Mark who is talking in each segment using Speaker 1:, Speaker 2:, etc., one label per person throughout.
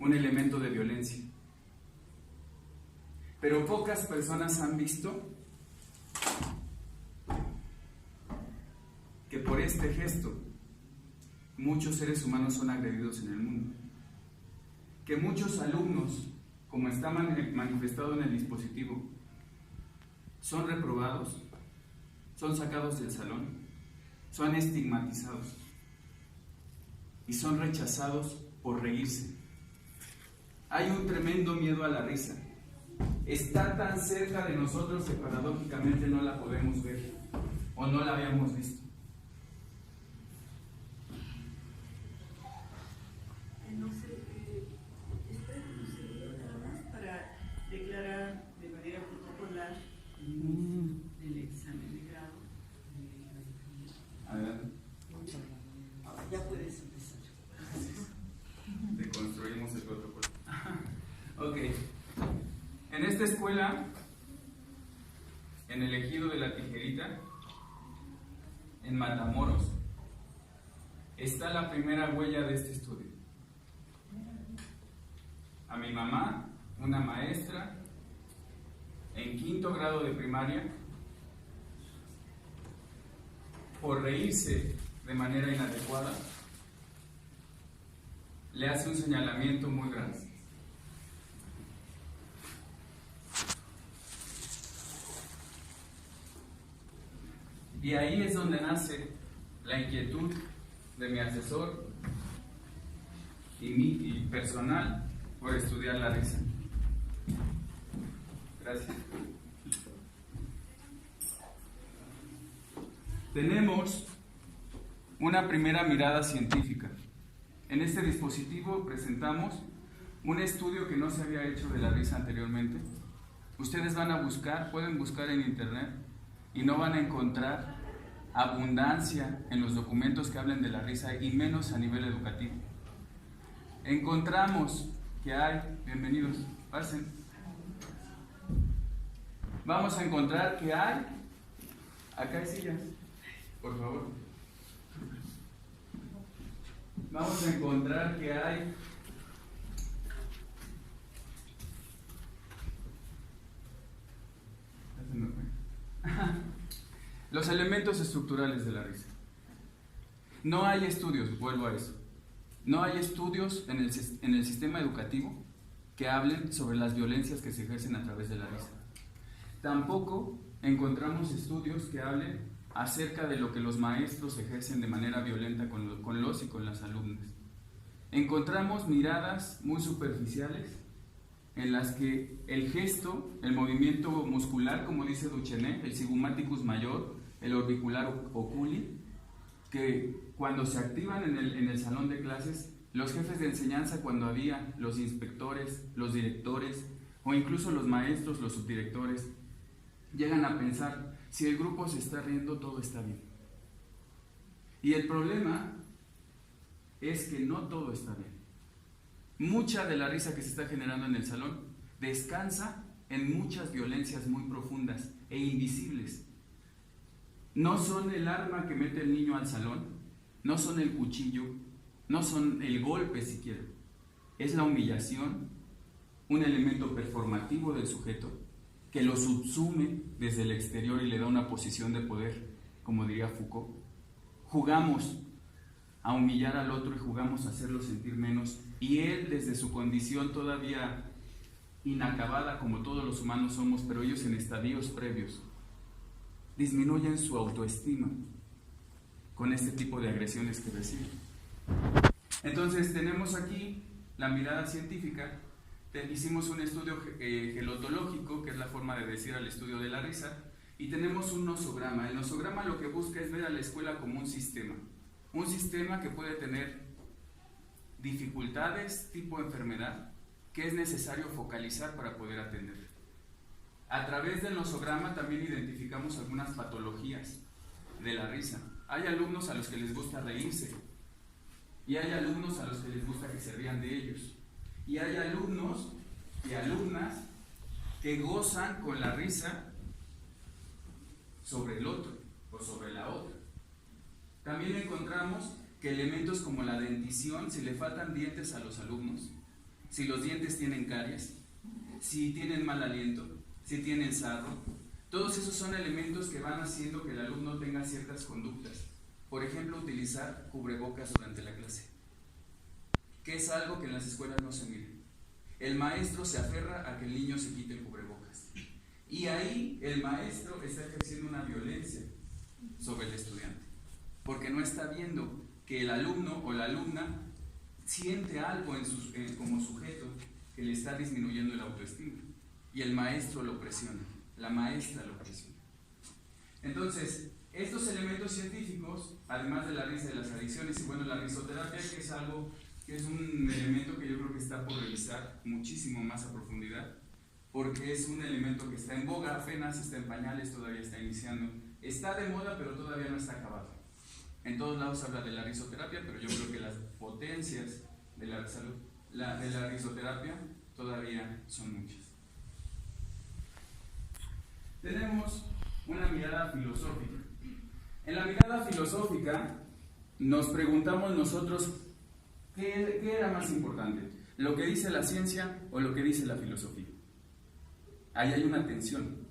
Speaker 1: un elemento de violencia. Pero pocas personas han visto que por este gesto muchos seres humanos son agredidos en el mundo. Que muchos alumnos, como está manifestado en el dispositivo, son reprobados, son sacados del salón, son estigmatizados y son rechazados por reírse. Hay un tremendo miedo a la risa. Está tan cerca de nosotros que paradójicamente no la podemos ver o no la habíamos visto.
Speaker 2: No sé, espera un segundo nada más para declarar de manera protocolar el examen de grado.
Speaker 1: A ver,
Speaker 2: Ya puedes empezar.
Speaker 1: deconstruimos el protocolo. Ok. En esta escuela, en el ejido de La Tijerita, en Matamoros, está la primera huella de este estudio. A mi mamá, una maestra, en 5º grado de primaria, por reírse de manera inadecuada, le hace un señalamiento muy grande. Y ahí es donde nace la inquietud de mi asesor y personal por estudiar la risa. Gracias. Tenemos una primera mirada científica. En este dispositivo presentamos un estudio que no se había hecho de la risa anteriormente. Ustedes van a buscar, pueden buscar en internet y no van a encontrar abundancia en los documentos que hablen de la risa y menos a nivel educativo. Encontramos que hay, bienvenidos, pasen. Vamos a encontrar que hay, acá hay sillas, por favor. Vamos a encontrar que hay los elementos estructurales de la risa. No hay estudios, vuelvo a eso. No hay estudios en el sistema educativo que hablen sobre las violencias que se ejercen a través de la risa. Tampoco encontramos estudios que hablen acerca de lo que los maestros ejercen de manera violenta con los y con las alumnas. Encontramos miradas muy superficiales en las que el gesto, el movimiento muscular, como dice Duchenne, el sigmomaticus major, el orbicular oculi, que cuando se activan en el salón de clases, los jefes de enseñanza, cuando había los inspectores, los directores o incluso los maestros, los subdirectores, llegan a pensar, si el grupo se está riendo, todo está bien. Y el problema es que no todo está bien. Mucha de la risa que se está generando en el salón descansa en muchas violencias muy profundas e invisibles. No son el arma que mete el niño al salón, no son el cuchillo, no son el golpe siquiera. Es la humillación, un elemento performativo del sujeto que lo subsume desde el exterior y le da una posición de poder, como diría Foucault. Jugamos a humillar al otro y jugamos a hacerlo sentir menos, y él, desde su condición todavía inacabada, como todos los humanos somos, pero ellos en estadios previos, disminuyen su autoestima con este tipo de agresiones que reciben. Entonces tenemos aquí la mirada científica. Hicimos un estudio gelotológico, que es la forma de decir al estudio de la risa, y tenemos un nosograma. El nosograma lo que busca es ver a la escuela como un sistema que puede tener dificultades tipo enfermedad que es necesario focalizar para poder atender. A través del nosograma también identificamos algunas patologías de la risa. Hay alumnos a los que les gusta reírse y hay alumnos a los que les gusta que se rían de ellos. Y hay alumnos y alumnas que gozan con la risa sobre el otro o sobre la otra. También encontramos que elementos como la dentición, si le faltan dientes a los alumnos, si los dientes tienen caries, si tienen mal aliento, si tienen sarro. Todos esos son elementos que van haciendo que el alumno tenga ciertas conductas. Por ejemplo, utilizar cubrebocas durante la clase, que es algo que en las escuelas no se mide. El maestro se aferra a que el niño se quite el cubrebocas. Y ahí el maestro está ejerciendo una violencia sobre el estudiante, porque no está viendo que el alumno o la alumna siente algo como sujeto que le está disminuyendo el autoestima. Y el maestro lo presiona, la maestra lo presiona. Entonces, estos elementos científicos, además de la risa y de las adicciones, y bueno, la risoterapia, que es algo que es un elemento que yo creo que está por revisar muchísimo más a profundidad, porque es un elemento que está en boga, apenas está en pañales, todavía está iniciando, está de moda, pero todavía no está acabado. En todos lados se habla de la risoterapia, pero yo creo que las potencias de la salud, de la risoterapia todavía son muchas. Tenemos una mirada filosófica. En la mirada filosófica nos preguntamos nosotros ¿qué era más importante? ¿Lo que dice la ciencia o lo que dice la filosofía? Ahí hay una tensión.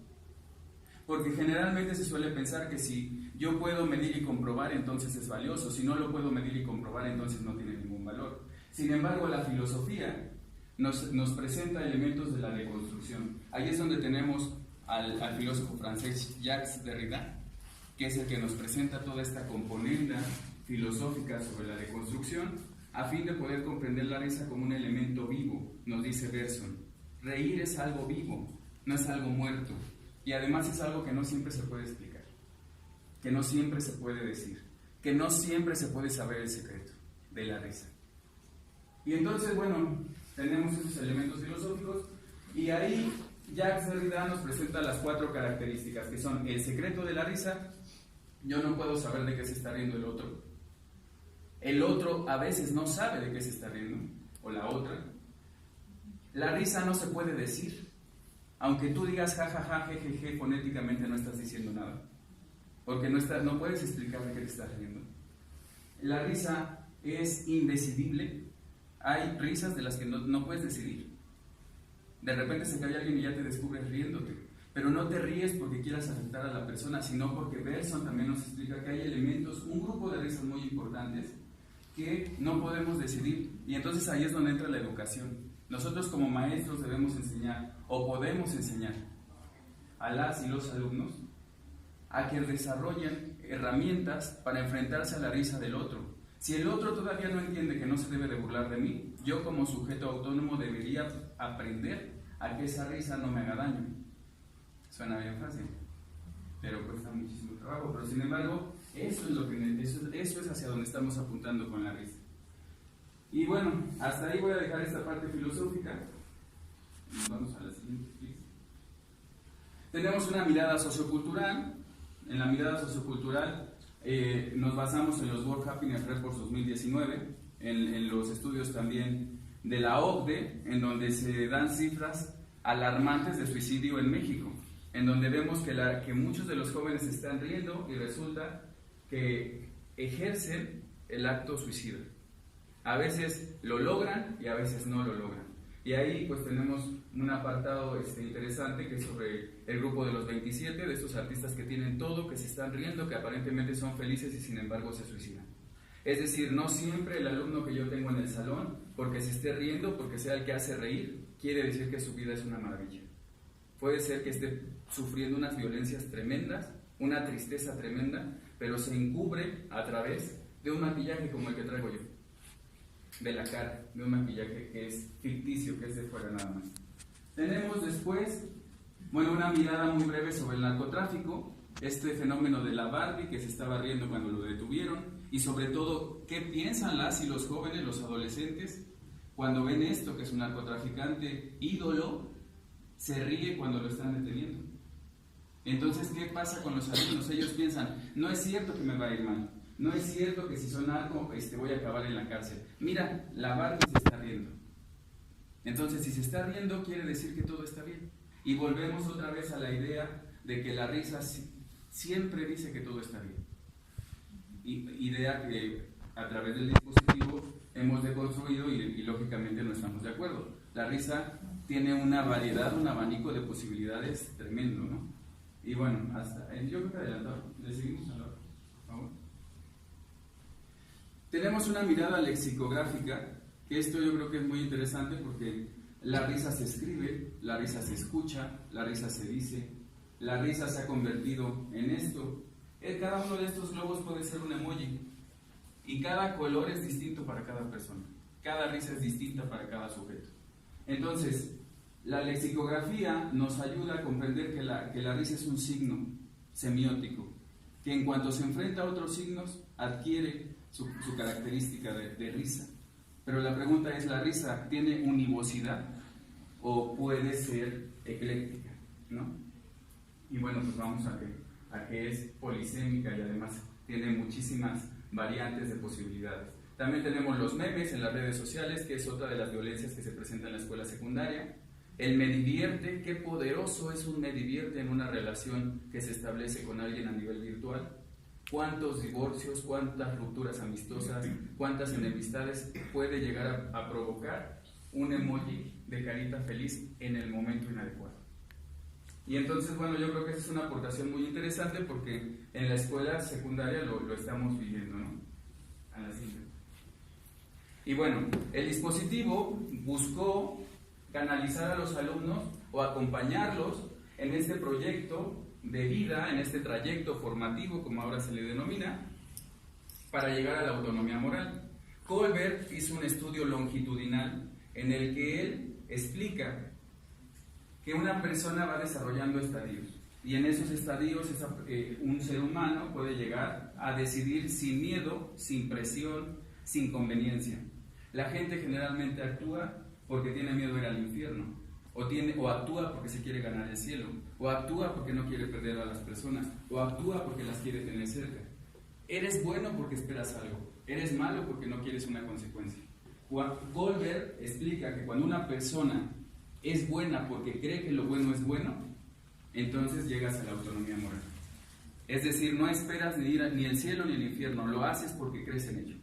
Speaker 1: Porque generalmente se suele pensar que si yo puedo medir y comprobar, entonces es valioso. Si no lo puedo medir y comprobar, entonces no tiene ningún valor. Sin embargo, la filosofía nos presenta elementos de la deconstrucción. Ahí es donde tenemos al filósofo francés Jacques Derrida, que es el que nos presenta toda esta componenda filosófica sobre la deconstrucción, a fin de poder comprender la risa como un elemento vivo. Nos dice Bergson, reír es algo vivo, no es algo muerto, y además es algo que no siempre se puede explicar, que no siempre se puede decir, que no siempre se puede saber el secreto de la risa. Y entonces, bueno, tenemos esos elementos filosóficos, y ahí Jacques Derrida nos presenta las 4 características, que son el secreto de la risa. Yo no puedo saber de qué se está riendo el otro. El otro a veces no sabe de qué se está riendo, o la otra. La risa no se puede decir. Aunque tú digas jajaja, jejeje, fonéticamente no estás diciendo nada, porque no puedes explicar de qué te estás riendo. La risa es indecidible. Hay risas de las que no puedes decidir. De repente se cae alguien y ya te descubres riéndote, pero no te ríes porque quieras afectar a la persona, sino porque Bergson también nos explica que hay elementos, un grupo de risas muy importantes que no podemos decidir, y entonces ahí es donde entra la educación. Nosotros como maestros debemos enseñar, o podemos enseñar a las y los alumnos a que desarrollen herramientas para enfrentarse a la risa del otro. Si el otro todavía no entiende que no se debe de burlar de mí, yo como sujeto autónomo debería aprender a que esa risa no me haga daño. Suena bien fácil, pero cuesta muchísimo trabajo. Pero sin embargo, eso es hacia donde estamos apuntando con la risa. Y bueno, hasta ahí voy a dejar esta parte filosófica. Vamos a la siguiente. Tenemos una mirada sociocultural. En la mirada sociocultural nos basamos en los World Happiness Reports 2019, en los estudios también de la OCDE, en donde se dan cifras alarmantes de suicidio en México, en donde vemos que muchos de los jóvenes se están riendo y resulta que ejercen el acto suicida. A veces lo logran y a veces no lo logran. Y ahí pues tenemos un apartado interesante que es sobre el grupo de los 27, de estos artistas que tienen todo, que se están riendo, que aparentemente son felices y sin embargo se suicidan. Es decir, no siempre el alumno que yo tengo en el salón, porque se esté riendo, porque sea el que hace reír, quiere decir que su vida es una maravilla. Puede ser que esté sufriendo unas violencias tremendas, una tristeza tremenda, pero se encubre a través de un maquillaje como el que traigo yo, de la cara, de un maquillaje que es ficticio, que es de fuera nada más. Tenemos después, una mirada muy breve sobre el narcotráfico, este fenómeno de la Barbie que se estaba riendo cuando lo detuvieron, y sobre todo, ¿qué piensan las y los jóvenes, los adolescentes, cuando ven esto, que es un narcotraficante ídolo, se ríe cuando lo están deteniendo? Entonces, ¿qué pasa con los alumnos? Ellos piensan, no es cierto que me va a ir mal, no es cierto que si soy narco voy a acabar en la cárcel. Mira, la Barbie se está riendo. Entonces, si se está riendo, quiere decir que todo está bien. Y volvemos otra vez a la idea de que la risa siempre dice que todo está bien. Idea que a través del dispositivo hemos deconstruido y lógicamente no estamos de acuerdo. acuerdo. La risa tiene una variedad, un abanico de posibilidades tremendo, ¿no? Y bueno, hasta yo creo que adelantado. ¿Le seguimos a la hora? Por favor. Tenemos una mirada lexicográfica, que esto yo creo que es muy interesante porque la risa se escribe, la risa se escucha, la risa se dice, la risa se ha convertido en esto. Cada uno de estos globos puede ser un emoji y cada color es distinto para cada persona. Cada risa es distinta para cada sujeto. Entonces, la lexicografía nos ayuda a comprender que la risa es un signo semiótico, que en cuanto se enfrenta a otros signos adquiere su característica de risa. Pero la pregunta es, ¿la risa tiene univocidad o puede ser ecléctica, ¿no? Y bueno, pues vamos a que es polisémica y además tiene muchísimas variantes de posibilidades. También tenemos los memes en las redes sociales, que es otra de las violencias que se presenta en la escuela secundaria. El me divierte, qué poderoso es un me divierte en una relación que se establece con alguien a nivel virtual. Cuántos divorcios, cuántas rupturas amistosas, cuántas enemistades puede llegar a provocar un emoji de carita feliz en el momento inadecuado. Y entonces, bueno, yo creo que esa es una aportación muy interesante porque en la escuela secundaria lo estamos viviendo, ¿no? A la siguiente. Y bueno, el dispositivo buscó canalizar a los alumnos o acompañarlos en este proyecto de vida, en este trayecto formativo, como ahora se le denomina, para llegar a la autonomía moral. Colbert hizo un estudio longitudinal en el que él explica que una persona va desarrollando estadios y en esos estadios un ser humano puede llegar a decidir sin miedo, sin presión, sin conveniencia. La gente generalmente actúa porque tiene miedo de ir al infierno, o actúa porque se quiere ganar el cielo, o actúa porque no quiere perder a las personas, o actúa porque las quiere tener cerca. Eres bueno porque esperas algo, eres malo porque no quieres una consecuencia. Colbert explica que cuando una persona es buena porque cree que lo bueno es bueno, entonces llegas a la autonomía moral. Es decir, no esperas ni el cielo ni el infierno, lo haces porque crees en ello,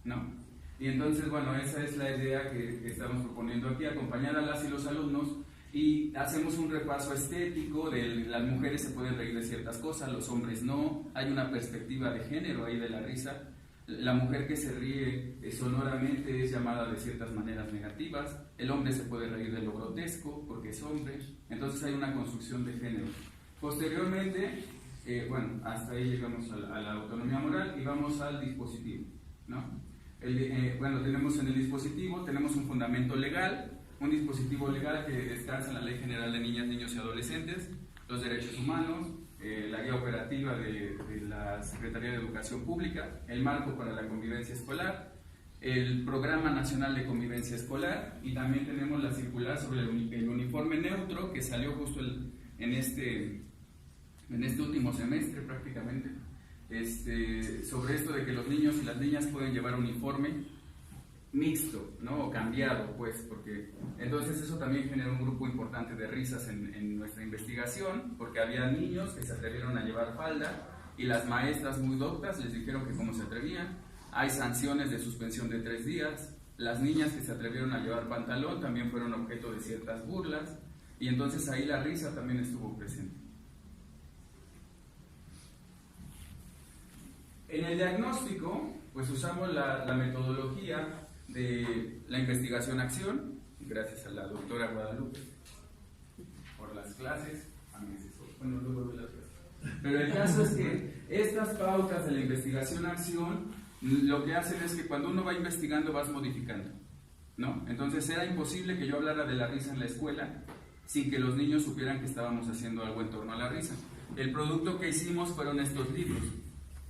Speaker 1: ¿no? Y entonces, bueno, esa es la idea que estamos proponiendo aquí, acompañar a las y los alumnos, y hacemos un repaso estético de las mujeres se pueden reír de ciertas cosas, los hombres no, hay una perspectiva de género ahí de la risa. La mujer que se ríe sonoramente es llamada de ciertas maneras negativas, el hombre se puede reír de lo grotesco porque es hombre, entonces hay una construcción de género. Posteriormente, bueno, hasta ahí llegamos a la autonomía moral y vamos al dispositivo, ¿no? Bueno, tenemos en el dispositivo, tenemos un fundamento legal, un dispositivo legal que descansa en la Ley General de Niñas, Niños y Adolescentes, los derechos humanos, la guía operativa de la Secretaría de Educación Pública, el marco para la convivencia escolar, el Programa Nacional de Convivencia Escolar y también tenemos la circular sobre el uniforme neutro que salió justo en este último semestre prácticamente. Sobre esto de que los niños y las niñas pueden llevar uniforme mixto, ¿no? O cambiado, pues, porque entonces eso también generó un grupo importante de risas en nuestra investigación, porque había niños que se atrevieron a llevar falda y las maestras muy doctas les dijeron que cómo se atrevían. Hay sanciones de suspensión de 3 días. Las niñas que se atrevieron a llevar pantalón también fueron objeto de ciertas burlas y entonces ahí la risa también estuvo presente. En el diagnóstico, pues usamos la metodología de la investigación-acción, gracias a la doctora Guadalupe por las clases, bueno, luego de las clases. Pero el caso es que estas pautas de la investigación-acción lo que hacen es que cuando uno va investigando vas modificando, ¿no? Entonces era imposible que yo hablara de la risa en la escuela sin que los niños supieran que estábamos haciendo algo en torno a la risa. El producto que hicimos fueron estos libros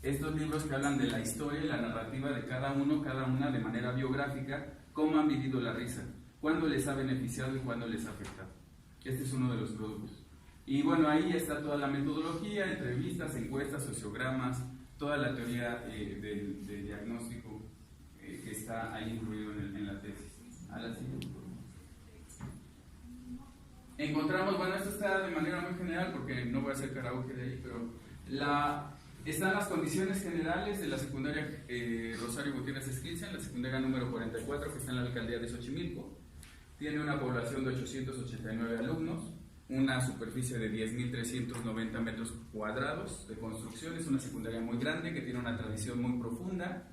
Speaker 1: que hablan de la historia y la narrativa de cada una de manera biográfica, cómo han vivido la risa, cuándo les ha beneficiado y cuándo les ha afectado. Este es uno de los productos. Y bueno, ahí está toda la metodología, entrevistas, encuestas, sociogramas, toda la teoría del diagnóstico que está ahí incluido en la tesis. A la siguiente. Encontramos, bueno, esto está de manera muy general porque no voy a hacer karaoke de ahí, pero están las condiciones generales de la secundaria Rosario Gutiérrez Esquilza, la secundaria número 44 que está en la alcaldía de Xochimilco. Tiene una población de 889 alumnos, una superficie de 10.390 metros cuadrados de construcción. Es una secundaria muy grande que tiene una tradición muy profunda.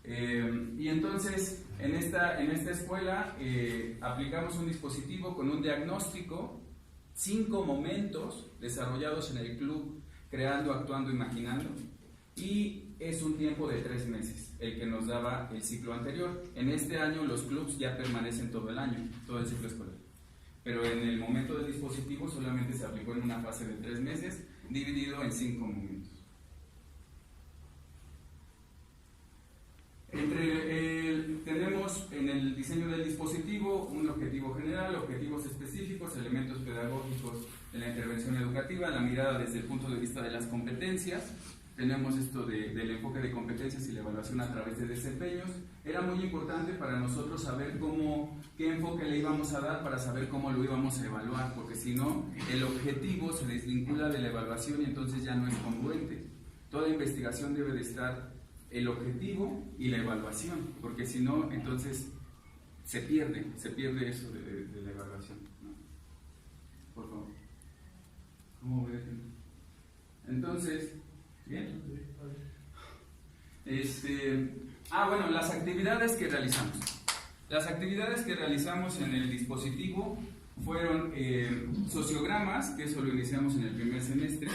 Speaker 1: Y entonces en esta escuela aplicamos un dispositivo con un diagnóstico, 5 momentos desarrollados en el club Creando, Actuando, Imaginando, y es un tiempo de 3 meses el que nos daba el ciclo anterior. En este año los clubs ya permanecen todo el año, todo el ciclo escolar, pero en el momento del dispositivo solamente se aplicó en una fase de 3 meses dividido en 5 momentos. Tenemos en el diseño del dispositivo un objetivo general, objetivos específicos, elementos pedagógicos de la intervención educativa, la mirada desde el punto de vista de las competencias. Tenemos esto del enfoque de competencias y la evaluación a través de desempeños. Era muy importante para nosotros saber qué enfoque le íbamos a dar para saber cómo lo íbamos a evaluar, porque si no, el objetivo se desvincula de la evaluación y entonces ya no es congruente. Toda investigación debe de estar el objetivo y la evaluación, porque si no, entonces se pierde eso de la evaluación, ¿no? Por favor. ¿Cómo ves? Entonces, ¿bien? Bueno, las actividades que realizamos. Las actividades que realizamos en el dispositivo fueron sociogramas, que eso lo iniciamos en el primer semestre,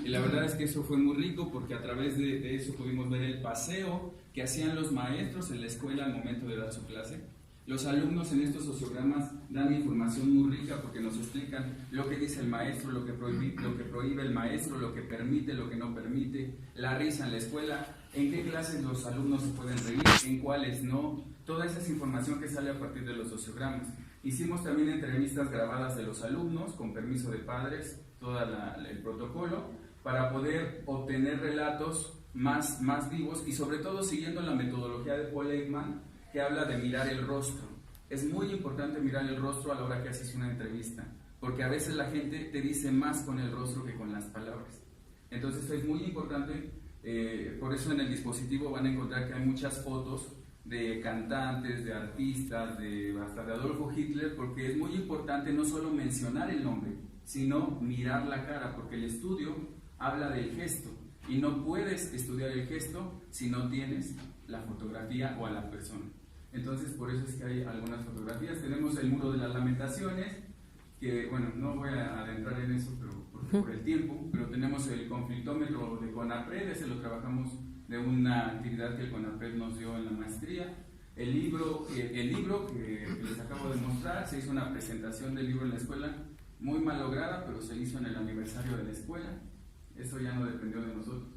Speaker 1: y la verdad es que eso fue muy rico porque a través de eso pudimos ver el paseo que hacían los maestros en la escuela al momento de dar su clase. Los alumnos en estos sociogramas dan información muy rica porque nos explican lo que dice el maestro, lo que prohíbe el maestro, lo que permite, lo que no permite, la risa en la escuela, en qué clases los alumnos se pueden reír, en cuáles no, toda esa es información que sale a partir de los sociogramas. Hicimos también entrevistas grabadas de los alumnos, con permiso de padres, todo el protocolo, para poder obtener relatos más vivos y sobre todo siguiendo la metodología de Paul Ekman, que habla de mirar el rostro. Es muy importante mirar el rostro a la hora que haces una entrevista, porque a veces la gente te dice más con el rostro que con las palabras. Entonces es muy importante, por eso en el dispositivo van a encontrar que hay muchas fotos de cantantes, de artistas, hasta de Adolfo Hitler, porque es muy importante no solo mencionar el nombre, sino mirar la cara, porque el estudio habla del gesto y no puedes estudiar el gesto si no tienes la fotografía o a la persona. Entonces por eso es que hay algunas fotografías. Tenemos el muro de las lamentaciones, que bueno, no voy a adentrar en eso por el tiempo, pero tenemos el conflictómetro de CONAPRED, ese lo trabajamos de una actividad que el CONAPRED nos dio en la maestría. El libro que les acabo de mostrar, se hizo una presentación del libro en la escuela, muy mal lograda, pero se hizo en el aniversario de la escuela. Eso ya no dependió de nosotros,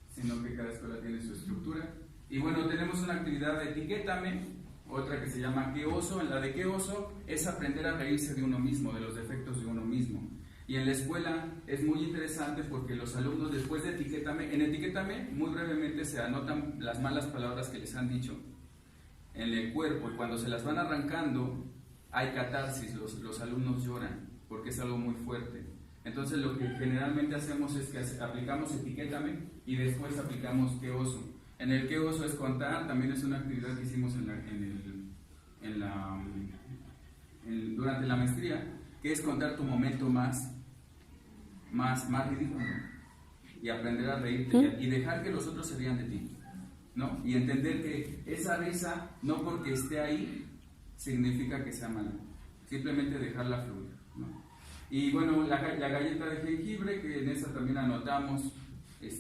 Speaker 1: sino que cada escuela tiene su estructura. Y bueno, tenemos una actividad de etiquétame, otra que se llama ¿Qué oso? En la de ¿Qué oso? Es aprender a reírse de uno mismo, de los defectos de uno mismo. Y en la escuela es muy interesante porque los alumnos después de en etiquétame muy brevemente se anotan las malas palabras que les han dicho en el cuerpo, y cuando se las van arrancando hay catarsis, los alumnos lloran porque es algo muy fuerte. Entonces lo que generalmente hacemos es que aplicamos etiquétame y después aplicamos ¿Qué oso? En el ¿Qué oso? Es contar, también es una actividad que hicimos durante la maestría, que es contar tu momento más ridículo y aprender a reírte y dejar que los otros se rían de ti, ¿no? Y entender que esa risa, no porque esté ahí, significa que sea mala, simplemente dejarla fluir, ¿no? Y bueno, la galleta de jengibre, que en esa también anotamos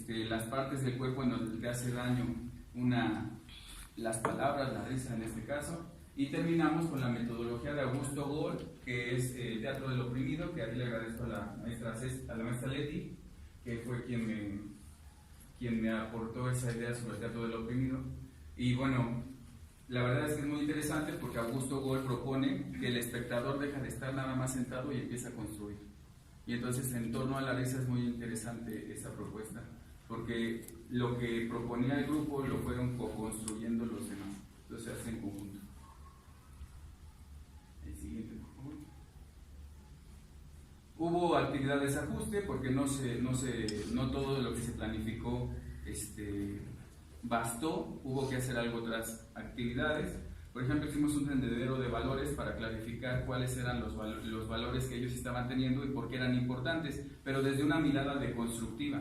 Speaker 1: las partes del cuerpo en donde te hace daño las palabras, la risa en este caso. Y terminamos con la metodología de Augusto Boal, que es Teatro del Oprimido, que aquí le agradezco a la maestra Leti, que fue quien me aportó esa idea sobre el Teatro del Oprimido. Y bueno, la verdad es que es muy interesante porque Augusto Boal propone que el espectador deja de estar nada más sentado y empieza a construir. Y entonces en torno a la risa es muy interesante esa propuesta, porque lo que proponía el grupo lo fueron co-construyendo los demás, entonces se hace en conjunto. El siguiente, por favor. Hubo actividades de ajuste porque no todo lo que se planificó bastó, hubo que hacer otras actividades. Por ejemplo, hicimos un tendedero de valores para clarificar cuáles eran los valores que ellos estaban teniendo y por qué eran importantes, pero desde una mirada deconstructiva.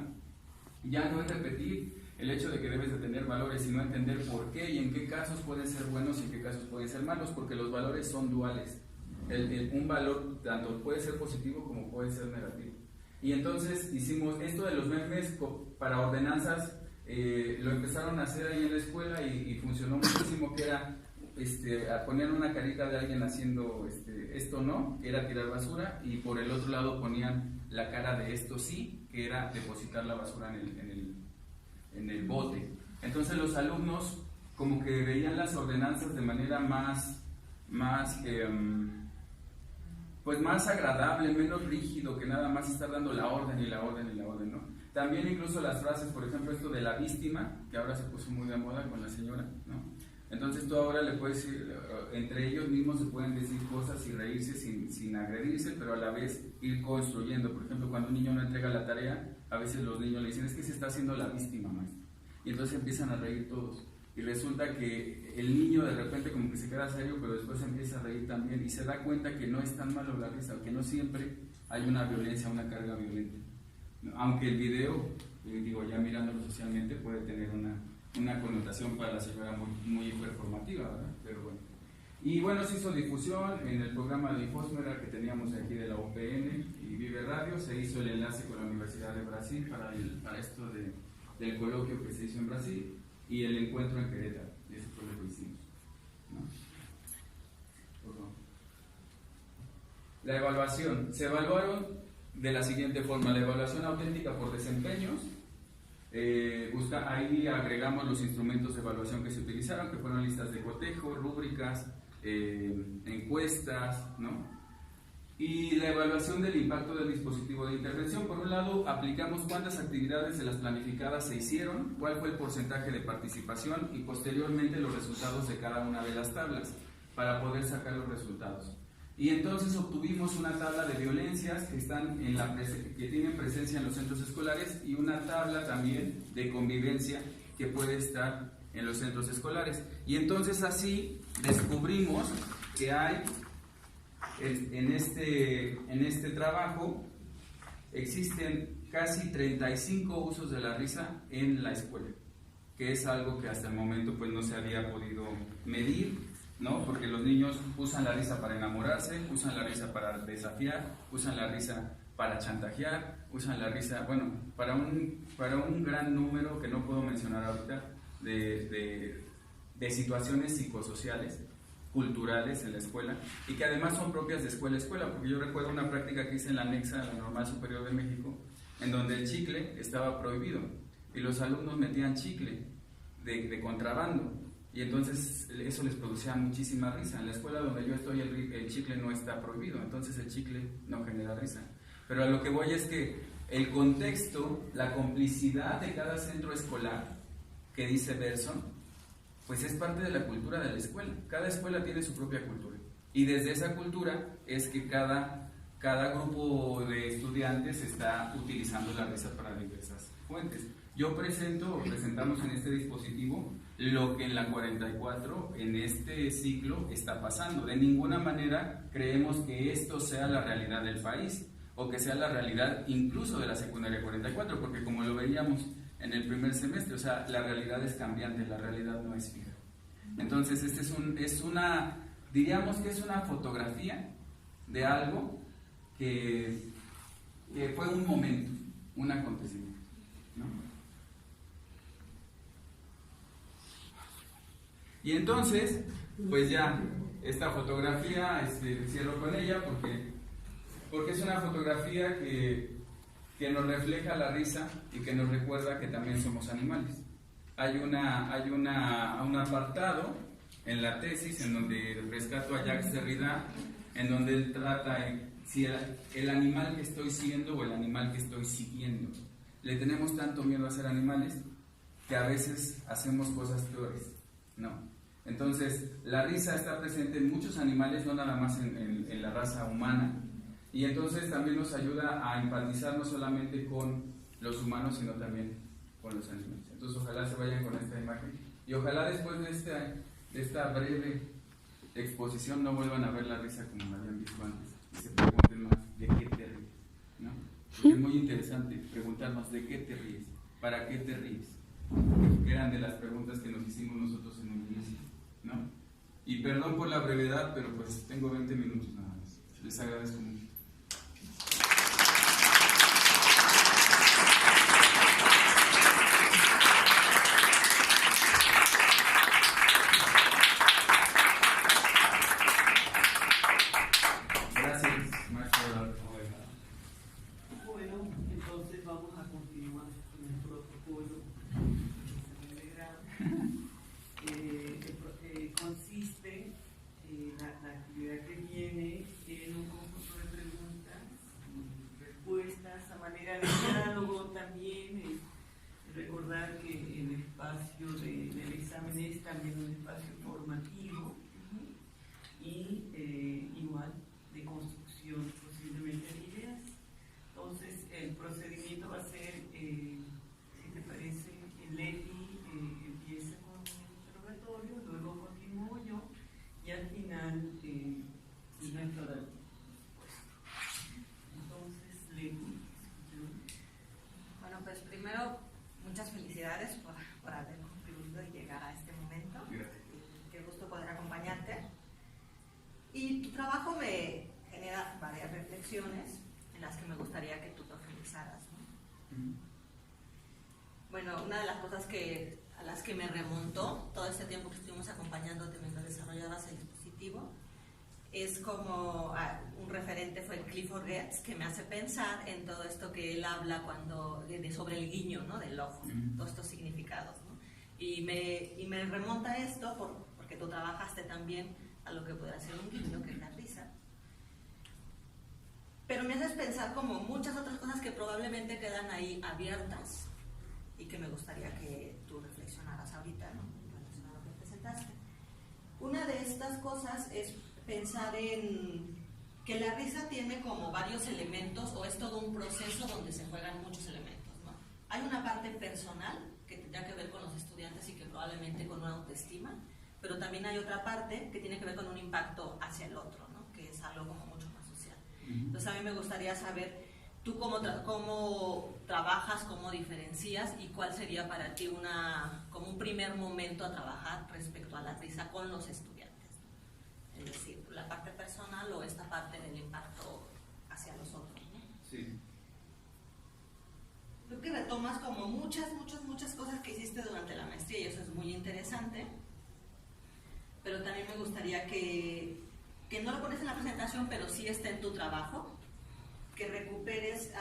Speaker 1: Ya no es repetir el hecho de que debes de tener valores, sino entender por qué y en qué casos pueden ser buenos y en qué casos pueden ser malos, porque los valores son duales. Un valor tanto puede ser positivo como puede ser negativo. Y entonces hicimos esto de los memes para ordenanzas, lo empezaron a hacer ahí en la escuela y funcionó muchísimo, que era a poner una carita de alguien haciendo esto no, que era tirar basura, y por el otro lado ponían la cara de esto sí, que era depositar la basura en el bote. Entonces los alumnos como que veían las ordenanzas de manera más agradable, menos rígido, que nada más estar dando la orden y la orden y la orden, ¿no? También incluso las frases, por ejemplo, esto de la víctima, que ahora se puso muy de moda con la señora, ¿no? Entonces tú ahora le puedes decir, entre ellos mismos se pueden decir cosas y reírse sin agredirse, pero a la vez ir construyendo. Por ejemplo, cuando un niño no entrega la tarea, a veces los niños le dicen, es que se está haciendo la víctima, maestro. Y entonces empiezan a reír todos. Y resulta que el niño de repente como que se queda serio, pero después empieza a reír también y se da cuenta que no es tan malo la risa, que no siempre hay una violencia, una carga violenta. Aunque el video, digo, ya mirándolo socialmente, puede tener una connotación para la señora muy performativa, ¿verdad? Pero bueno. Y bueno, se hizo difusión en el programa de Infosmera que teníamos aquí de la UPN y Vive Radio, se hizo el enlace con la Universidad de Brasil para esto del coloquio que se hizo en Brasil y el encuentro en Querétaro, y eso fue lo que hicimos, ¿no? La evaluación, se evaluaron de la siguiente forma: la evaluación auténtica por desempeños. Ahí agregamos los instrumentos de evaluación que se utilizaron, que fueron listas de cotejo, rúbricas, encuestas, ¿no? Y la evaluación del impacto del dispositivo de intervención. Por un lado, aplicamos cuántas actividades de las planificadas se hicieron, cuál fue el porcentaje de participación y posteriormente los resultados de cada una de las tablas para poder sacar los resultados. Y entonces obtuvimos una tabla de violencias que tienen presencia en los centros escolares y una tabla también de convivencia que puede estar en los centros escolares. Y entonces así descubrimos que hay en este trabajo existen casi 35 usos de la risa en la escuela, que es algo que hasta el momento pues no se había podido medir, ¿no? Porque los niños usan la risa para enamorarse, usan la risa para desafiar, usan la risa para chantajear, usan la risa, bueno, para un gran número que no puedo mencionar ahorita de situaciones psicosociales, culturales en la escuela, y que además son propias de escuela a escuela, porque yo recuerdo una práctica que hice en la anexa de la Normal Superior de México, en donde el chicle estaba prohibido, y los alumnos metían chicle de contrabando, y entonces eso les producía muchísima risa. En la escuela donde yo estoy el chicle no está prohibido, entonces el chicle no genera risa. Pero a lo que voy es que el contexto, la complicidad de cada centro escolar, que dice Berson, pues es parte de la cultura de la escuela. Cada escuela tiene su propia cultura. Y desde esa cultura es que cada grupo de estudiantes está utilizando la risa para diversas fuentes. Presentamos en este dispositivo lo que en la 44, en este ciclo, está pasando. De ninguna manera creemos que esto sea la realidad del país, o que sea la realidad incluso de la secundaria 44, porque como lo veíamos en el primer semestre, o sea, la realidad es cambiante, la realidad no es fija. Entonces, diríamos que es una fotografía de algo que fue un momento, un acontecimiento, ¿no? Y entonces, pues ya, esta fotografía, cierro con ella porque es una fotografía que nos refleja la risa y que nos recuerda que también somos animales. Hay un apartado en la tesis en donde rescato a Jacques Derrida, en donde él trata si el animal que estoy siendo o el animal que estoy siguiendo. Le tenemos tanto miedo a ser animales que a veces hacemos cosas peores, ¿no? Entonces, la risa está presente en muchos animales, no nada más en la raza humana, y entonces también nos ayuda a empatizar no solamente con los humanos, sino también con los animales. Entonces, ojalá se vayan con esta imagen, y ojalá después de esta breve exposición no vuelvan a ver la risa como la habían visto antes y se pregunten más de qué te ríes, ¿no? Porque es muy interesante preguntarnos de qué te ríes, para qué te ríes, que eran de las preguntas que nos hicimos nosotros en un inicio, ¿no? Y perdón por la brevedad, pero pues tengo 20 minutos nada más. Les agradezco mucho.
Speaker 2: También un espacio formativo y igual de construcción posiblemente de ideas. Entonces el procedimiento va a ser, si te parece, Leti empieza con el interrogatorio, luego continúo yo y al final nuestro dato. Entonces, Leti.
Speaker 3: Bueno, pues primero, muchas felicidades por haber contribuido y llegar a este momento. Qué gusto poder acompañarte. Y tu trabajo me genera varias reflexiones en las que me gustaría que tú profundizaras, ¿no? Bueno, una de las cosas a las que me remontó todo este tiempo que estuvimos acompañándote mientras desarrollabas el dispositivo es como un referente fue Clifford Geertz, que me hace pensar en todo esto que él habla sobre el guiño, ¿no? Del ojo, todos estos significados, ¿no? Y me remonta esto porque tú trabajaste también a lo que puede ser un guiño, que es la risa. Pero me haces pensar como muchas otras cosas que probablemente quedan ahí abiertas y que me gustaría que tú reflexionaras ahorita, ¿no? En relación a lo que presentaste. Una de estas cosas es pensar en que la risa tiene como varios elementos o es todo un proceso donde se juegan muchos elementos, ¿no? Hay una parte personal que tendría que ver con los estudiantes y que probablemente con una autoestima, pero también hay otra parte que tiene que ver con un impacto hacia el otro, ¿no? Que es algo como mucho más social. Entonces a mí me gustaría saber tú cómo trabajas, cómo diferencias y cuál sería para ti como un primer momento a trabajar respecto a la risa con los estudiantes, ¿no? Es decir, la parte personal o esta parte del impacto hacia los otros, ¿no?
Speaker 1: Sí.
Speaker 3: Creo que retomas como muchas cosas que hiciste durante la maestría y eso es muy interesante, pero también me gustaría que no lo pones en la presentación, pero sí está en tu trabajo, que nos recuperes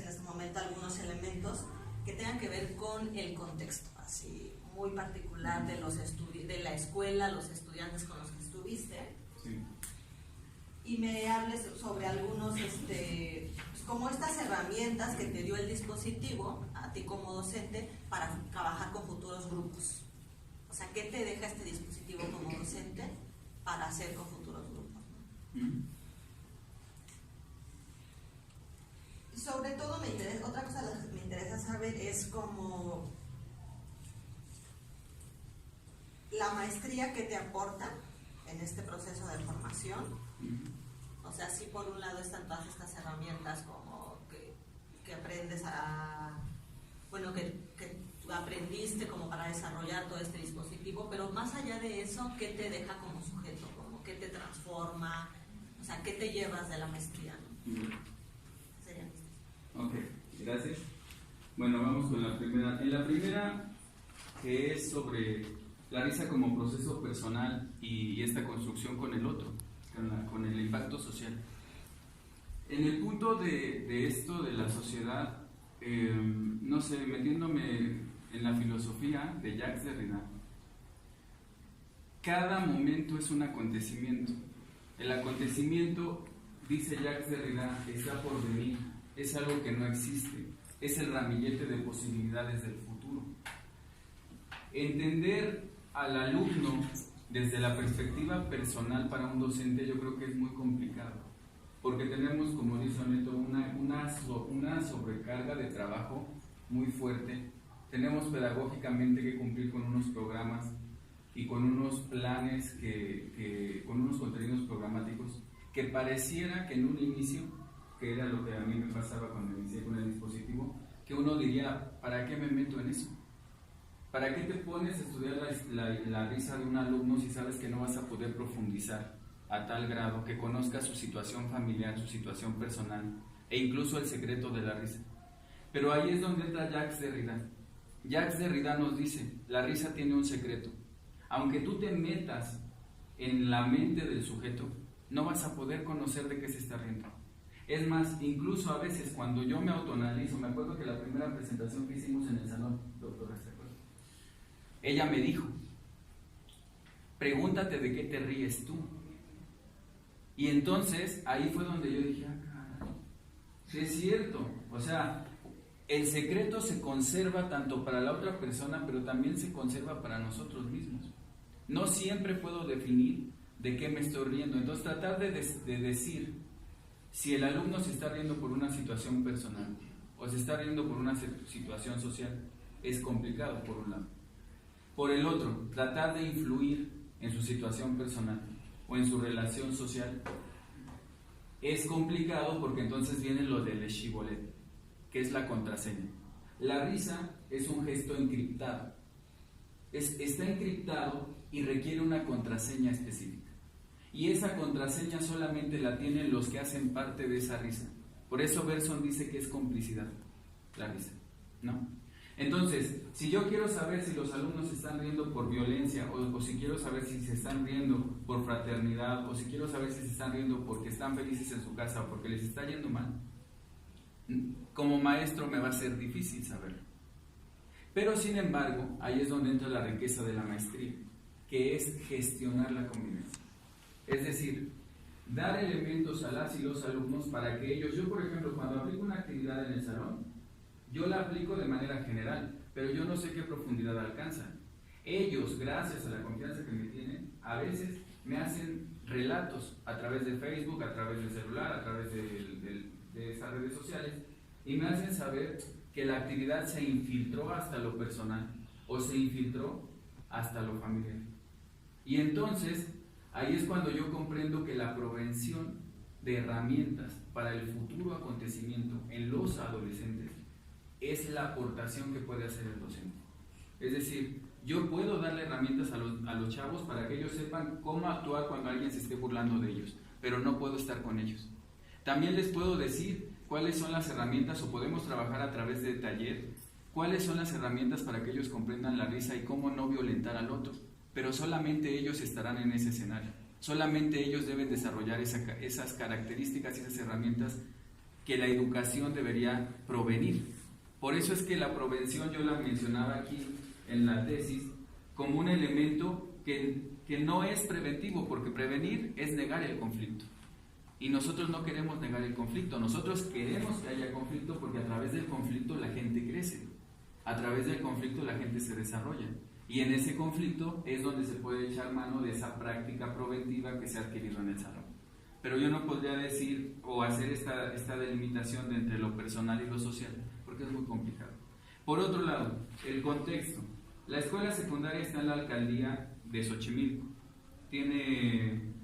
Speaker 3: en este momento algunos elementos que tengan que ver con el contexto, así muy particular de la escuela, los estudiantes con los que estuviste.
Speaker 1: Sí.
Speaker 3: Y me hables sobre algunos, como estas herramientas que te dio el dispositivo, a ti como docente, para trabajar con futuros grupos. O sea, ¿qué te deja este dispositivo como docente para hacer con futuros grupos, ¿no? Sobre todo otra cosa que me interesa saber es como la maestría que te aporta en este proceso de formación. O sea, sí, por un lado están todas estas herramientas como que aprendes que tú aprendiste como para desarrollar todo este dispositivo, pero más allá de eso, ¿qué te deja como sujeto? Como ¿qué te transforma? O sea, ¿qué te llevas de la maestría, ¿no?
Speaker 1: Ok, gracias. Bueno, vamos con la primera. En la primera, que es sobre la risa como proceso personal y esta construcción con el otro, con el impacto social. En el punto de esto de la sociedad, no sé, metiéndome en la filosofía de Jacques Derrida, cada momento es un acontecimiento. El acontecimiento, dice Jacques Derrida, está por venir, es algo que no existe, es el ramillete de posibilidades del futuro. Entender al alumno desde la perspectiva personal para un docente yo creo que es muy complicado, porque tenemos, como dice Neto, una sobrecarga de trabajo muy fuerte, tenemos pedagógicamente que cumplir con unos programas y con unos planes, con unos contenidos programáticos que pareciera que en un inicio, que era lo que a mí me pasaba cuando inicié con el dispositivo, que uno diría, ¿para qué me meto en eso? ¿Para qué te pones a estudiar la risa de un alumno si sabes que no vas a poder profundizar a tal grado que conozcas su situación familiar, su situación personal e incluso el secreto de la risa? Pero ahí es donde entra Jacques Derrida. Jacques Derrida nos dice, la risa tiene un secreto. Aunque tú te metas en la mente del sujeto, no vas a poder conocer de qué se está riendo. Es más, incluso a veces cuando yo me autoanalizo, me acuerdo que la primera presentación que hicimos en el salón, doctora, ¿se acuerda? Ella me dijo, pregúntate de qué te ríes tú. Y entonces ahí fue donde yo dije, caray, sí es cierto. O sea, el secreto se conserva tanto para la otra persona, pero también se conserva para nosotros mismos. No siempre puedo definir de qué me estoy riendo. Entonces tratar de decir si el alumno se está riendo por una situación personal o se está riendo por una situación social es complicado por un lado. Por el otro, tratar de influir en su situación personal o en su relación social es complicado porque entonces viene lo del chivolet, que es la contraseña. La risa es un gesto encriptado. Está encriptado y requiere una contraseña específica. Y esa contraseña solamente la tienen los que hacen parte de esa risa. Por eso Bergson dice que es complicidad, la risa, ¿no? Entonces, si yo quiero saber si los alumnos se están riendo por violencia, o si quiero saber si se están riendo por fraternidad, o si quiero saber si se están riendo porque están felices en su casa o porque les está yendo mal, como maestro me va a ser difícil saberlo. Pero sin embargo, ahí es donde entra la riqueza de la maestría, que es gestionar la convivencia. Es decir, dar elementos a las y los alumnos para que ellos, yo por ejemplo, cuando aplico una actividad en el salón, yo la aplico de manera general, pero yo no sé qué profundidad alcanza. Ellos, gracias a la confianza que me tienen, a veces me hacen relatos a través de Facebook, a través del celular, a través de esas redes sociales, y me hacen saber que la actividad se infiltró hasta lo personal o se infiltró hasta lo familiar. Y entonces, ahí es cuando yo comprendo que la provención de herramientas para el futuro acontecimiento en los adolescentes es la aportación que puede hacer el docente. Es decir, yo puedo darle herramientas a los chavos para que ellos sepan cómo actuar cuando alguien se esté burlando de ellos, pero no puedo estar con ellos. También les puedo decir cuáles son las herramientas, o podemos trabajar a través de taller, cuáles son las herramientas para que ellos comprendan la risa y cómo no violentar al otro, pero solamente ellos estarán en ese escenario. Solamente ellos deben desarrollar esas características y esas herramientas que la educación debería provenir. Por eso es que la provención yo la mencionaba aquí en la tesis como un elemento que no es preventivo, porque prevenir es negar el conflicto. Y nosotros no queremos negar el conflicto, nosotros queremos que haya conflicto porque a través del conflicto la gente crece, a través del conflicto la gente se desarrolla. Y en ese conflicto es donde se puede echar mano de esa práctica preventiva que se ha adquirido en el salón. Pero yo no podría decir o hacer esta delimitación de entre lo personal y lo social, porque es muy complicado. Por otro lado, el contexto. La escuela secundaria está en la alcaldía de Xochimilco.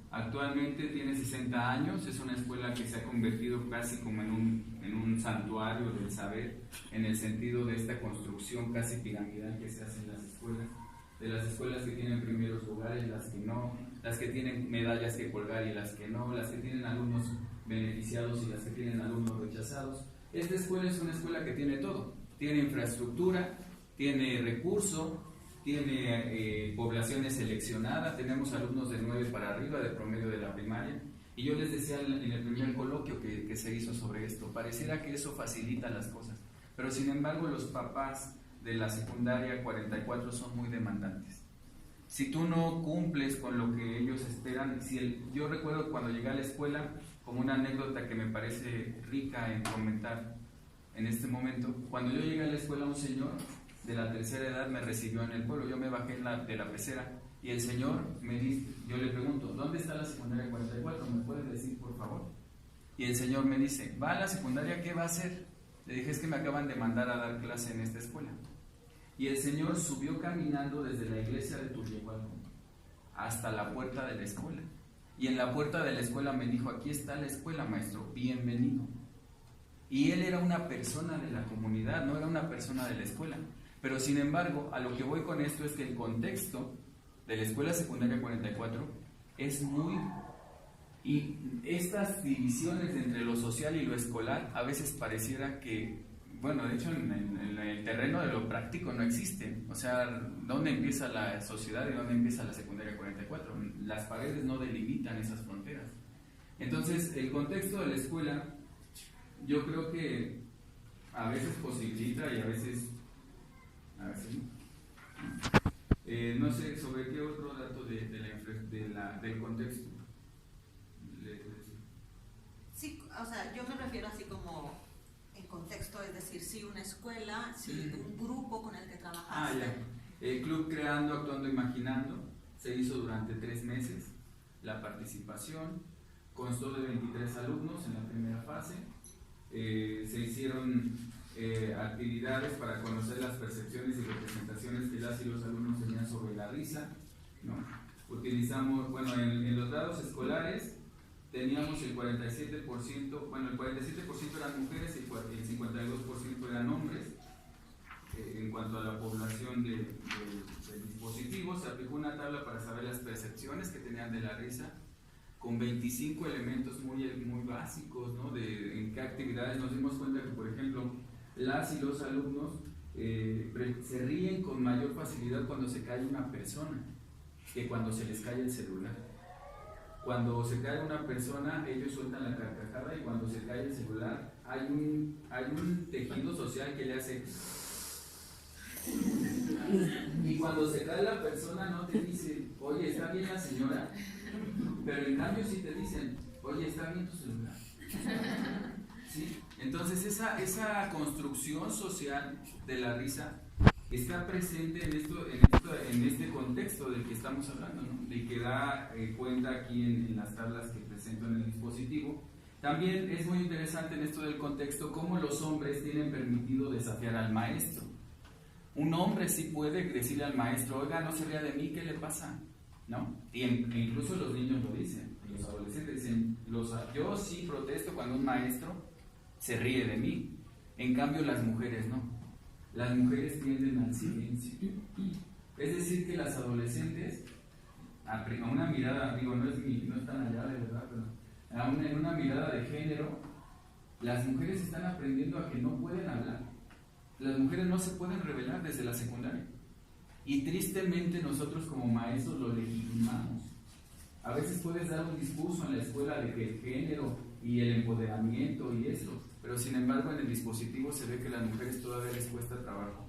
Speaker 1: Actualmente tiene 60 años, es una escuela que se ha convertido casi como en un santuario del saber, en el sentido de esta construcción casi piramidal que se hace en las escuelas, de las escuelas que tienen primeros lugares, las que no, las que tienen medallas que colgar y las que no, las que tienen alumnos beneficiados y las que tienen alumnos rechazados. Esta escuela es una escuela que tiene todo, tiene infraestructura, tiene recurso, tiene poblaciones seleccionadas, tenemos alumnos de 9 para arriba de promedio de la primaria. Y yo les decía en el primer coloquio que se hizo sobre esto, pareciera que eso facilita las cosas, pero sin embargo los papás de la secundaria 44 son muy demandantes. Si tú no cumples con lo que ellos esperan, yo recuerdo cuando llegué a la escuela, como una anécdota que me parece rica en comentar en este momento, cuando yo llegué a la escuela un señor de la tercera edad me recibió en el pueblo, yo me bajé de la pecera y el señor me dice, yo le pregunto, ¿dónde está la secundaria 44? ¿Me puedes decir por favor? Y el señor me dice, ¿va a la secundaria? ¿Qué va a hacer? Le dije, es que me acaban de mandar a dar clase en esta escuela. Y el Señor subió caminando desde la iglesia de Turrialba hasta la puerta de la escuela. Y en la puerta de la escuela me dijo: aquí está la escuela, maestro, bienvenido. Y él era una persona de la comunidad, no era una persona de la escuela. Pero sin embargo, a lo que voy con esto es que el contexto de la Escuela Secundaria 44 es muy... Y estas divisiones entre lo social y lo escolar a veces pareciera que, bueno, de hecho en el terreno de lo práctico no existen. O sea, ¿dónde empieza la sociedad y dónde empieza la Secundaria 44? Las paredes no delimitan esas fronteras. Entonces, el contexto de la escuela, yo creo que a veces posibilita y a veces no. No sé, ¿sobre qué otro dato del contexto?
Speaker 3: Sí, o sea, yo me refiero así como en contexto, es decir, sí una escuela, sí un grupo con el que trabajaste.
Speaker 1: Ya. El club Creando, Actuando, Imaginando se hizo durante 3 meses. La participación constó de 23 alumnos en la primera fase. Se hicieron actividades para conocer las percepciones y representaciones que las y los alumnos tenían sobre la risa, ¿no? Utilizamos, bueno, en los dados escolares teníamos el 47%, bueno, el 47% eran mujeres y el 52% eran hombres. En cuanto a la población del dispositivo, se aplicó una tabla para saber las percepciones que tenían de la risa, con 25 elementos muy básicos, ¿no? En qué actividades nos dimos cuenta que, por ejemplo, las y los alumnos se ríen con mayor facilidad cuando se cae una persona que cuando se les cae el celular. Cuando se cae una persona, ellos sueltan la carcajada, y cuando se cae el celular, hay un tejido social que le hace... Y cuando se cae la persona no te dice: oye, ¿está bien la señora? Pero en cambio sí te dicen: oye, ¿está bien tu celular? ¿Sí? Entonces esa construcción social de la risa está presente en este contexto del que estamos hablando, ¿no? De que da cuenta aquí en las tablas que presento en el dispositivo. También es muy interesante en esto del contexto cómo los hombres tienen permitido desafiar al maestro. Un hombre sí puede decirle al maestro: oiga, no se ría de mí, ¿qué le pasa? ¿No? E incluso los niños lo dicen, los adolescentes dicen: yo sí protesto cuando un maestro se ríe de mí. En cambio las mujeres no. Las mujeres tienden al silencio. Es decir, que las adolescentes, a una mirada, digo, no están allá de verdad, pero en una mirada de género, las mujeres están aprendiendo a que no pueden hablar. Las mujeres no se pueden revelar desde la secundaria. Y tristemente nosotros como maestros lo legitimamos. A veces puedes dar un discurso en la escuela de que el género y el empoderamiento y eso, pero sin embargo en el dispositivo se ve que a las mujeres todavía les cuesta trabajo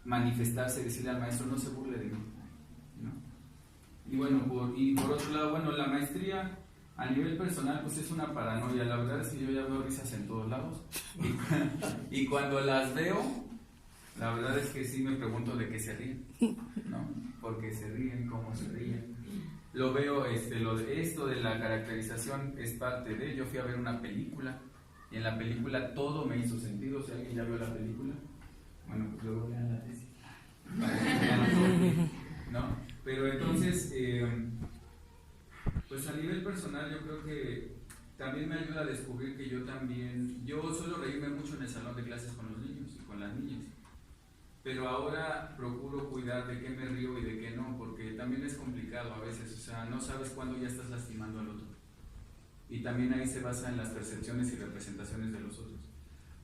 Speaker 1: manifestarse, decirle al maestro: no se burle de mí, ¿no? Y bueno, por otro lado, bueno, la maestría a nivel personal pues es una paranoia. La verdad es que yo ya veo risas en todos lados y cuando las veo, la verdad es que sí me pregunto de qué se ríen, ¿no? ¿Por qué se ríen? ¿Cómo se ríen? Lo veo, esto de la caracterización es parte de... Yo fui a ver una película y en la película todo me hizo sentido. Si alguien ya vio la película, bueno, pues luego vean la tesis, ¿no? Pero entonces, pues a nivel personal yo creo que también me ayuda a descubrir que yo suelo reírme mucho en el salón de clases con los niños y con las niñas, pero ahora procuro cuidar de qué me río y de qué no, porque también es complicado a veces, o sea, no sabes cuándo ya estás lastimando al otro, y también ahí se basa en las percepciones y representaciones de los otros.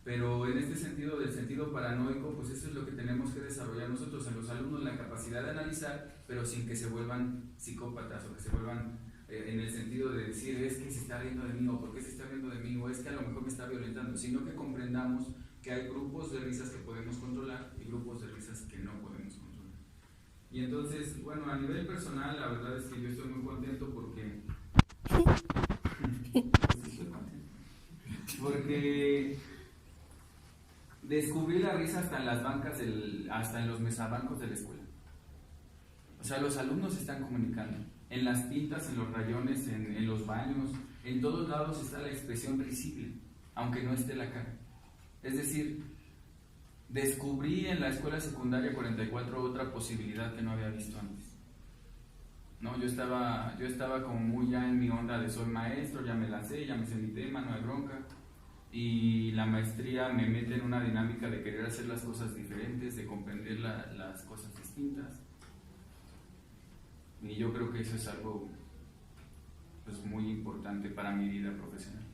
Speaker 1: Pero en este sentido, del sentido paranoico, pues eso es lo que tenemos que desarrollar nosotros en los alumnos, la capacidad de analizar, pero sin que se vuelvan psicópatas o que se vuelvan en el sentido de decir: es que se está riendo de mí, o por qué se está riendo de mí, o es que a lo mejor me está violentando, sino que comprendamos que hay grupos de risas que podemos controlar y grupos de risas que no podemos controlar. Y entonces, bueno, a nivel personal, la verdad es que yo estoy muy contento porque descubrí la risa hasta en las bancas, hasta en los mesabancos de la escuela. O sea, los alumnos se están comunicando. En las pintas, en los rayones, en los baños, en todos lados está la expresión risible, aunque no esté la cara. Es decir, descubrí en la escuela secundaria 44 otra posibilidad que no había visto antes. ¿No? Yo estaba como muy ya en mi onda de soy maestro, ya me la sé, ya me sé mi tema, no hay bronca. Y la maestría me mete en una dinámica de querer hacer las cosas diferentes, de comprender las cosas distintas. Y yo creo que eso es algo pues, muy importante para mi vida profesional.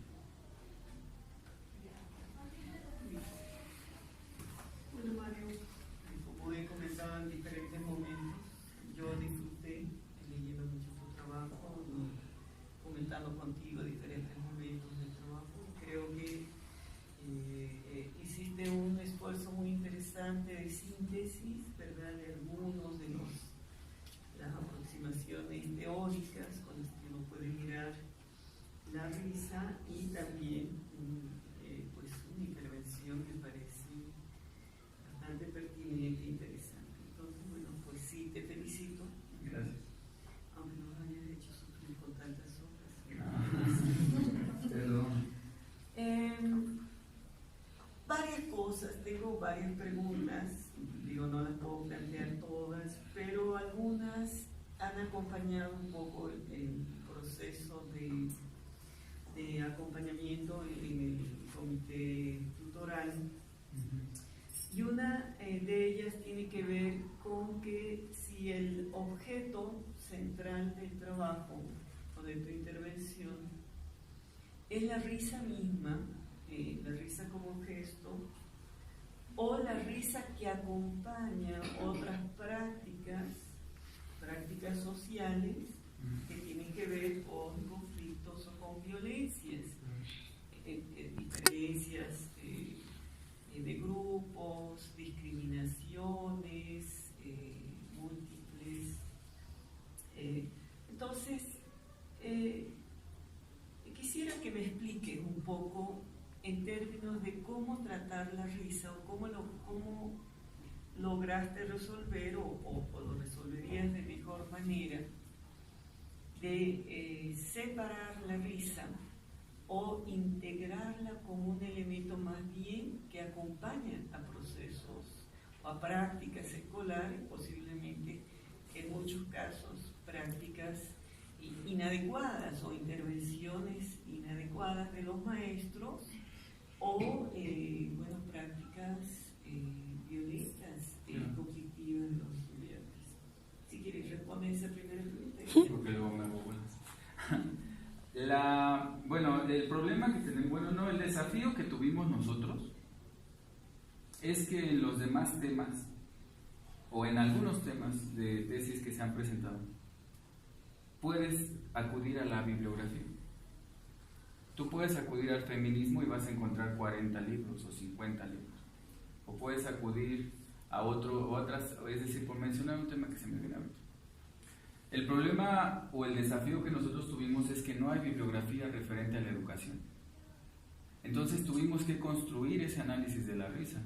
Speaker 2: Bueno, Mario, como he comentado en diferentes momentos, yo disfruté leyendo mucho tu trabajo y comentando contigo diferentes momentos del trabajo. Creo que hiciste un esfuerzo muy interesante de síntesis, ¿verdad?, de algunos de las aproximaciones teóricas con las que uno puede mirar la risa, y también pues una intervención que parece bastante pertinente e interesante. Entonces, bueno, pues sí, te felicito.
Speaker 1: Gracias.
Speaker 2: Aunque nos hayas hecho sufrir con tantas horas.
Speaker 1: Perdón.
Speaker 2: Varias cosas, tengo varias preguntas, digo, no las puedo plantear todas, pero algunas han acompañado un poco el proceso de acompañamiento en el comité tutoral. Y una de ellas tiene que ver con que si el objeto central del trabajo o de tu intervención es la risa misma, la risa como gesto, o la risa que acompaña otras prácticas sociales que tienen que ver con conflictos o con violencias, diferencias de grupos, discriminaciones múltiples. Entonces, quisiera que me expliques un poco en términos de cómo tratar la risa o cómo lograste resolver o lo resolverías de mejor manera, de separar la risa o integrarla como un elemento más bien que acompaña a procesos o a prácticas escolares, posiblemente en muchos casos prácticas inadecuadas o intervenciones inadecuadas de los maestros o bueno, prácticas violentas conflictivas de los estudiantes. Si quieres responder esa primera pregunta.
Speaker 1: Porque luego me hago buenas. Bueno, el problema que tenemos, bueno, no, el desafío que tuvimos nosotros es que en los demás temas o en algunos temas de tesis que se han presentado puedes acudir a la bibliografía. Tú puedes acudir al feminismo y vas a encontrar 40 libros o 50 libros. O puedes acudir a otras, es decir, por mencionar un tema que se me viene ahorita. El problema o el desafío que nosotros tuvimos es que no hay bibliografía referente a la educación. Entonces tuvimos que construir ese análisis de la risa.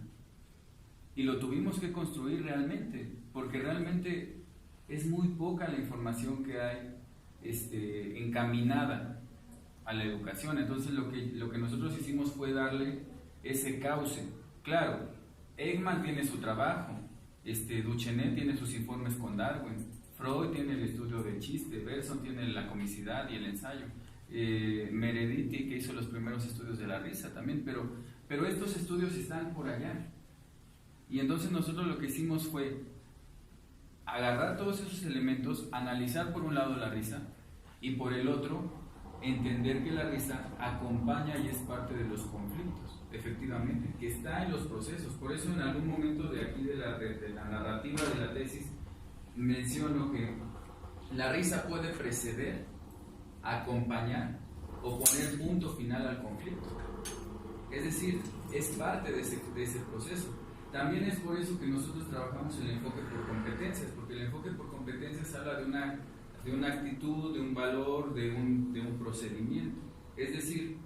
Speaker 1: Y lo tuvimos que construir realmente, porque realmente es muy poca la información que hay encaminada a la educación. Entonces lo que nosotros hicimos fue darle ese cauce. Claro, Ekman tiene su trabajo, Duchenet tiene sus informes con Darwin, Freud tiene el estudio del chiste, Bergson tiene la comicidad y el ensayo, Meredith que hizo los primeros estudios de la risa también, pero estos estudios están por allá. Y entonces nosotros lo que hicimos fue agarrar todos esos elementos, analizar por un lado la risa y por el otro entender que la risa acompaña y es parte de los conflictos, efectivamente, que está en los procesos. Por eso en algún momento de aquí de la narrativa de la tesis menciono que la risa puede preceder, acompañar o poner punto final al conflicto. Es decir, es parte de ese proceso. También es por eso que nosotros trabajamos el enfoque por competencias, porque el enfoque por competencias habla de una actitud, de un valor, de un procedimiento. Es decir,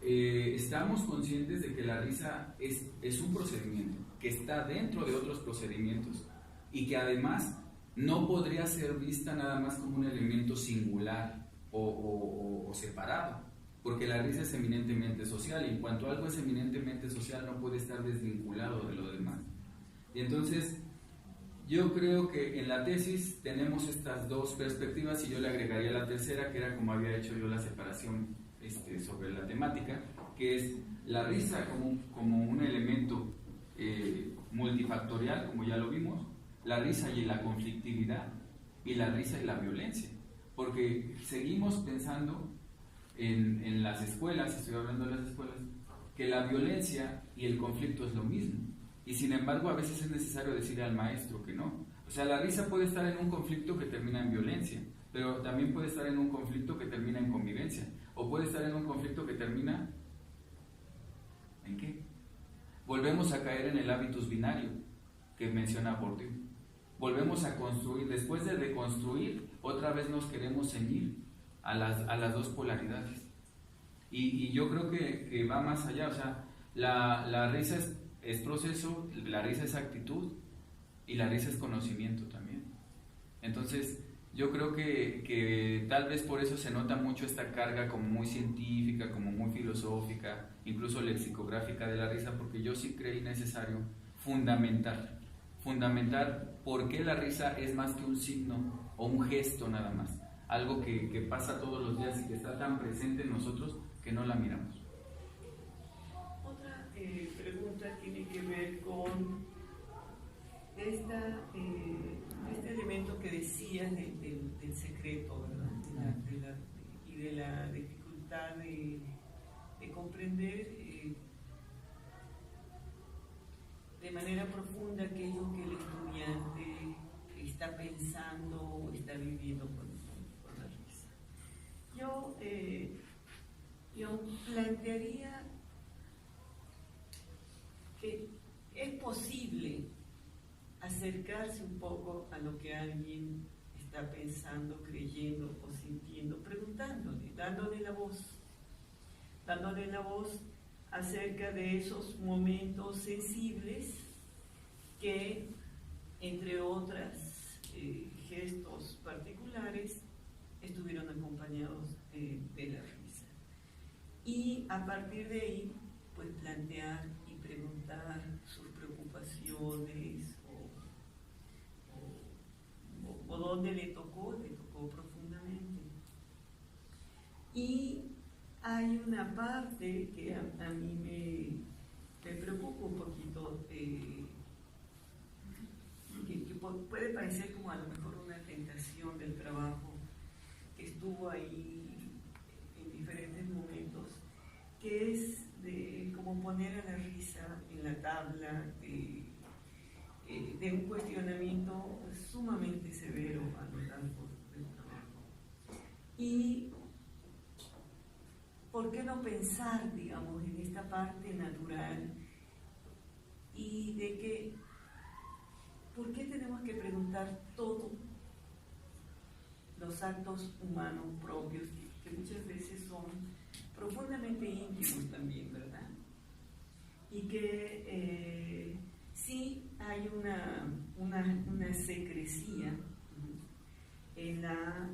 Speaker 1: estamos conscientes de que la risa es un procedimiento que está dentro de otros procedimientos y que además no podría ser vista nada más como un elemento singular o separado, porque la risa es eminentemente social, y en cuanto algo es eminentemente social no puede estar desvinculado de lo demás. Y entonces yo creo que en la tesis tenemos estas dos perspectivas, y yo le agregaría la tercera, que era como había hecho yo la separación sobre la temática, que es la risa como un elemento multifactorial, como ya lo vimos, la risa y la conflictividad, y la risa y la violencia, porque seguimos pensando en las escuelas, estoy hablando de las escuelas, que la violencia y el conflicto es lo mismo, y sin embargo a veces es necesario decirle al maestro que no. O sea, la risa puede estar en un conflicto que termina en violencia, pero también puede estar en un conflicto que termina en convivencia, o puede estar en un conflicto que termina ¿en qué? Volvemos a caer en el hábitus binario que menciona Bourdieu. Volvemos a construir, después de deconstruir, otra vez nos queremos ceñir a las dos polaridades. Y yo creo que va más allá. O sea, la risa es proceso, la risa es actitud, y la risa es conocimiento también. Entonces, yo creo que tal vez por eso se nota mucho esta carga como muy científica, como muy filosófica, incluso lexicográfica de la risa, porque yo sí creí necesario fundamentar por qué la risa es más que un signo o un gesto nada más, algo que pasa todos los días y que está tan presente en nosotros que no la miramos.
Speaker 2: Otra pregunta tiene que ver con este elemento que decías del secreto, ¿verdad? Y de la dificultad de comprender de manera profunda qué es lo que el estudiante está pensando o está viviendo con la risa. Yo plantearía que es posible acercarse un poco a lo que alguien está pensando, creyendo o sintiendo, preguntándole, dándole la voz acerca de esos momentos sensibles que, entre otras gestos particulares, estuvieron acompañados de la risa. Y a partir de ahí, pues plantear y preguntar sus preocupaciones o dónde le tocó profundamente. Y hay una parte que a mí me preocupa un poquito, que puede parecer como a lo mejor una tentación del trabajo que estuvo ahí en diferentes momentos, que es de como poner a la risa en la tabla de un cuestionamiento sumamente severo a lo largo del trabajo. Y ¿por qué no pensar, digamos, en esta parte natural y de que por qué tenemos que preguntar todos los actos humanos propios que muchas veces son profundamente íntimos también, ¿verdad? Y que sí hay una secrecía en la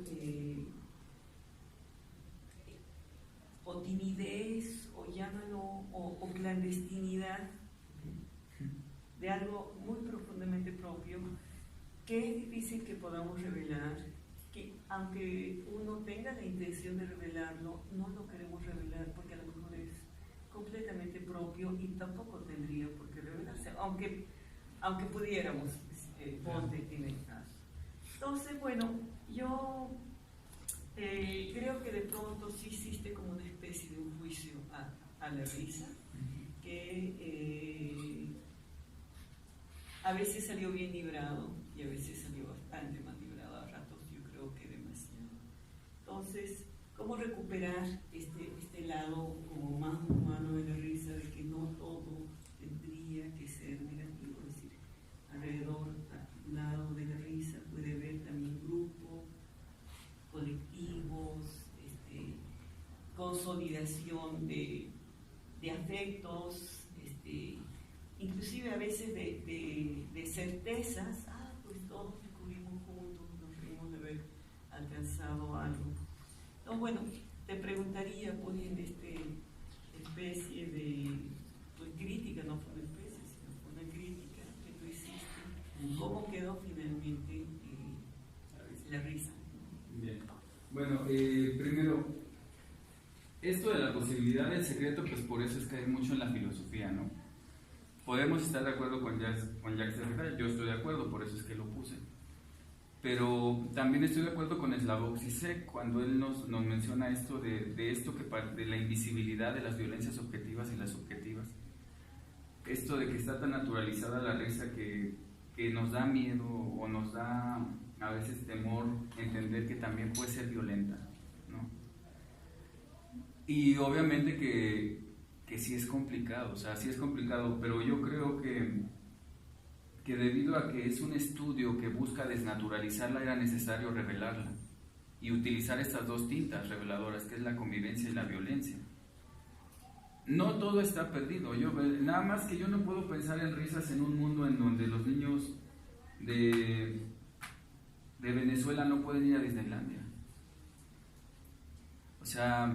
Speaker 2: o timidez, o llámalo, o clandestinidad de algo muy profundamente propio, que es difícil que podamos revelar, que aunque uno tenga la intención de revelarlo, no lo queremos revelar porque a lo mejor es completamente propio y tampoco tendría por qué revelarse, aunque pudiéramos, ponte en el caso. Entonces, bueno, yo creo que de pronto sí existe como una especie de un juicio a la risa, que a veces salió bien librado y a veces salió bastante mal librado, a ratos yo creo que demasiado. Entonces, ¿cómo recuperar este lado como más humano de la risa, de que no todo tendría que ser negativo? Es decir, alrededor, lado de la risa puede haber también grupos, colectivos, consolidación de afectos, inclusive a veces de certezas. Pues todos descubrimos juntos, nos reímos de haber alcanzado algo. Entonces, bueno, te preguntaría, pues, en especie de pues, crítica, no fue una especie, sino fue una crítica que tú hiciste, ¿cómo quedó finalmente la risa?
Speaker 1: Bien. Bueno, primero, esto de la posibilidad del secreto, pues por eso es que hay mucho en la filosofía, ¿no? Podemos estar de acuerdo con Jacques Derrida, yo estoy de acuerdo, por eso es que lo puse. Pero también estoy de acuerdo con Slavoj Zizek cuando él nos menciona esto de la invisibilidad de las violencias objetivas y las subjetivas. Esto de que está tan naturalizada la risa que nos da miedo o nos da a veces temor entender que también puede ser violenta, ¿no? Y obviamente que sí es complicado, o sea, sí es complicado, pero yo creo que debido a que es un estudio que busca desnaturalizarla, era necesario revelarla y utilizar estas dos tintas reveladoras, que es la convivencia y la violencia. No todo está perdido, nada más que yo no puedo pensar en risas en un mundo en donde los niños de Venezuela no pueden ir a Disneylandia. O sea,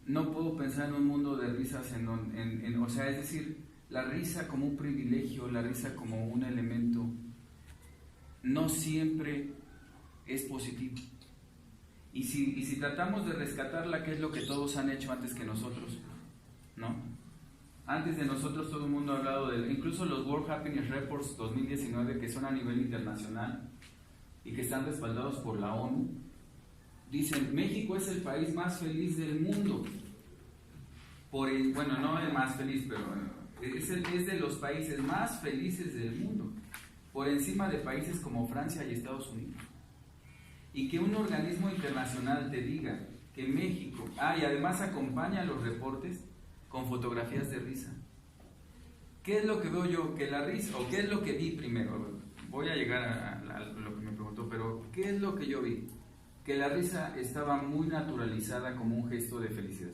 Speaker 1: no puedo pensar en un mundo de risas o sea, es decir, la risa como un privilegio, la risa como un elemento, no siempre es positivo. Y si tratamos de rescatarla, ¿qué es lo que todos han hecho antes que nosotros? ¿No? Antes de nosotros todo el mundo ha hablado incluso los World Happiness Reports 2019, que son a nivel internacional y que están respaldados por la ONU, dicen, México es el país más feliz del mundo. Bueno, no el más feliz, pero es de los países más felices del mundo, por encima de países como Francia y Estados Unidos. Y que un organismo internacional te diga que México, y además acompaña los reportes con fotografías de risa. ¿Qué es lo que veo yo? Que la risa, o qué es lo que vi primero, voy a llegar a lo que me preguntó, pero ¿qué es lo que yo vi? Que la risa estaba muy naturalizada como un gesto de felicidad.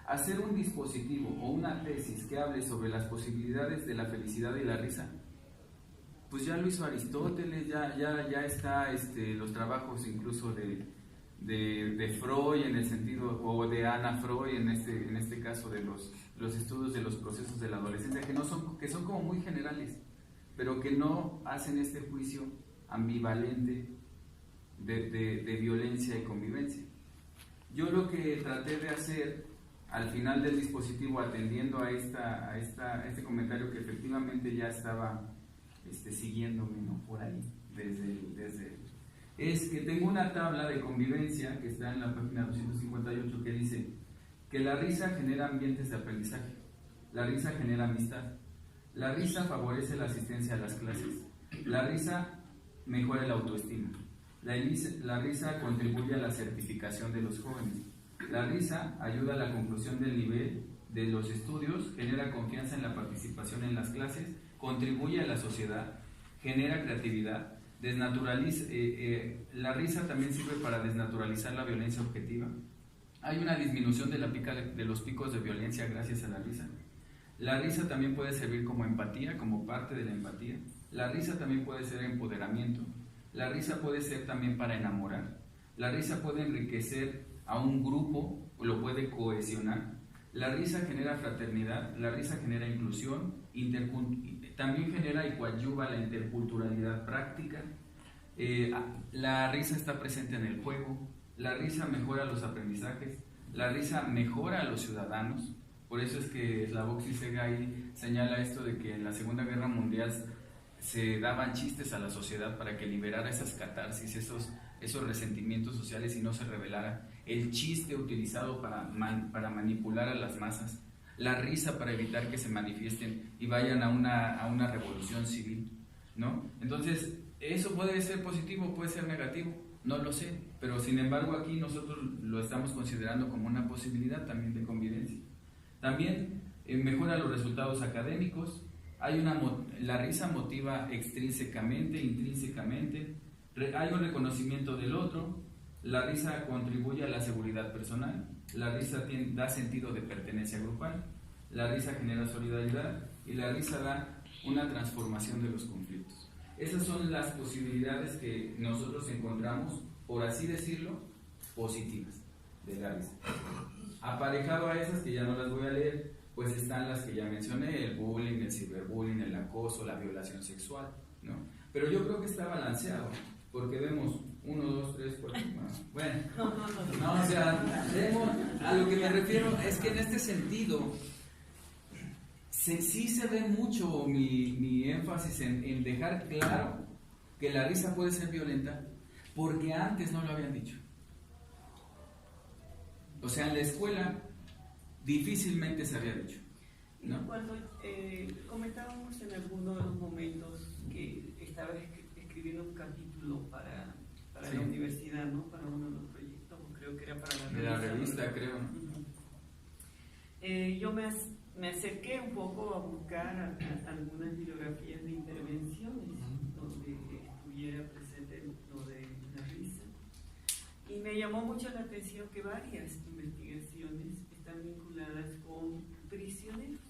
Speaker 1: Hacer un dispositivo o una tesis que hable sobre las posibilidades de la felicidad y la risa, pues ya lo hizo Aristóteles, ya está los trabajos incluso de Freud en el sentido, o de Anna Freud en este caso de los estudios de los procesos de la adolescencia, que son como muy generales, pero que no hacen este juicio ambivalente de violencia y convivencia. Yo lo que traté de hacer al final del dispositivo, atendiendo a este comentario que efectivamente ya estaba siguiéndome, ¿no? Por ahí, es que tengo una tabla de convivencia que está en la página 258 que dice que la risa genera ambientes de aprendizaje, la risa genera amistad, la risa favorece la asistencia a las clases, la risa mejora la autoestima, la risa contribuye a la certificación de los jóvenes. La risa ayuda a la conclusión del nivel de los estudios, genera confianza en la participación en las clases, contribuye a la sociedad, genera creatividad, desnaturaliza. La risa también sirve para desnaturalizar la violencia objetiva. Hay una disminución de los picos de violencia gracias a la risa. La risa también puede servir como empatía, como parte de la empatía. La risa también puede ser empoderamiento. La risa puede ser también para enamorar. La risa puede enriquecer a un grupo, lo puede cohesionar. La risa genera fraternidad, la risa genera inclusión, también genera y coadyuva la interculturalidad práctica. La risa está presente en el juego, la risa mejora los aprendizajes, la risa mejora a los ciudadanos. Por eso es que Slavoj Zizek ahí señala esto de que en la Segunda Guerra Mundial se daban chistes a la sociedad para que liberara esas catarsis, esos resentimientos sociales y no se revelara. El chiste utilizado para manipular a las masas, la risa para evitar que se manifiesten y vayan a una revolución civil, ¿no? Entonces, eso puede ser positivo, puede ser negativo, no lo sé, pero sin embargo aquí nosotros lo estamos considerando como una posibilidad también de convivencia. También mejora los resultados académicos. La risa motiva extrínsecamente, intrínsecamente, hay un reconocimiento del otro, la risa contribuye a la seguridad personal, la risa da sentido de pertenencia grupal, la risa genera solidaridad y la risa da una transformación de los conflictos. Esas son las posibilidades que nosotros encontramos, por así decirlo, positivas. de la risa. Aparejado a esas, que ya no las voy a leer, pues están las que ya mencioné: el bullying, el ciberbullying, el acoso, la violación sexual, ¿no? Pero yo creo que está balanceado, porque vemos 1, 2, 3, 4, bueno, no, o sea, vemos, a lo que me refiero es que en este sentido sí se ve mucho mi énfasis en dejar claro que la risa puede ser violenta, porque antes no lo habían dicho. O sea, en la escuela difícilmente se había dicho, ¿no?
Speaker 2: Cuando comentábamos en alguno de los momentos que estaba escribiendo un capítulo para
Speaker 1: Sí.
Speaker 2: la universidad, ¿no? Para uno de los proyectos, creo que era para la revista.
Speaker 1: De la revista, creo.
Speaker 2: Yo me acerqué un poco a buscar algunas bibliografías de intervenciones donde estuviera presente lo de la risa. Y me llamó mucho la atención que varias investigaciones están vinculadas con prisioneros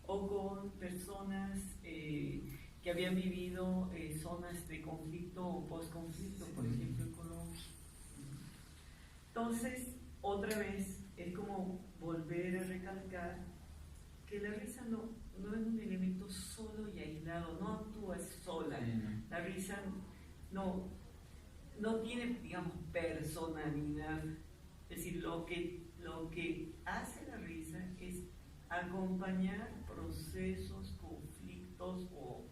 Speaker 2: o con personas que habían vivido zonas de conflicto o post-conflicto, por ejemplo, en Colombia. Entonces, otra vez, es como volver a recalcar que la risa no es un elemento solo y aislado, no actúa sola. La risa no tiene, digamos, personalidad. Es decir, lo que hace la risa es acompañar procesos, conflictos o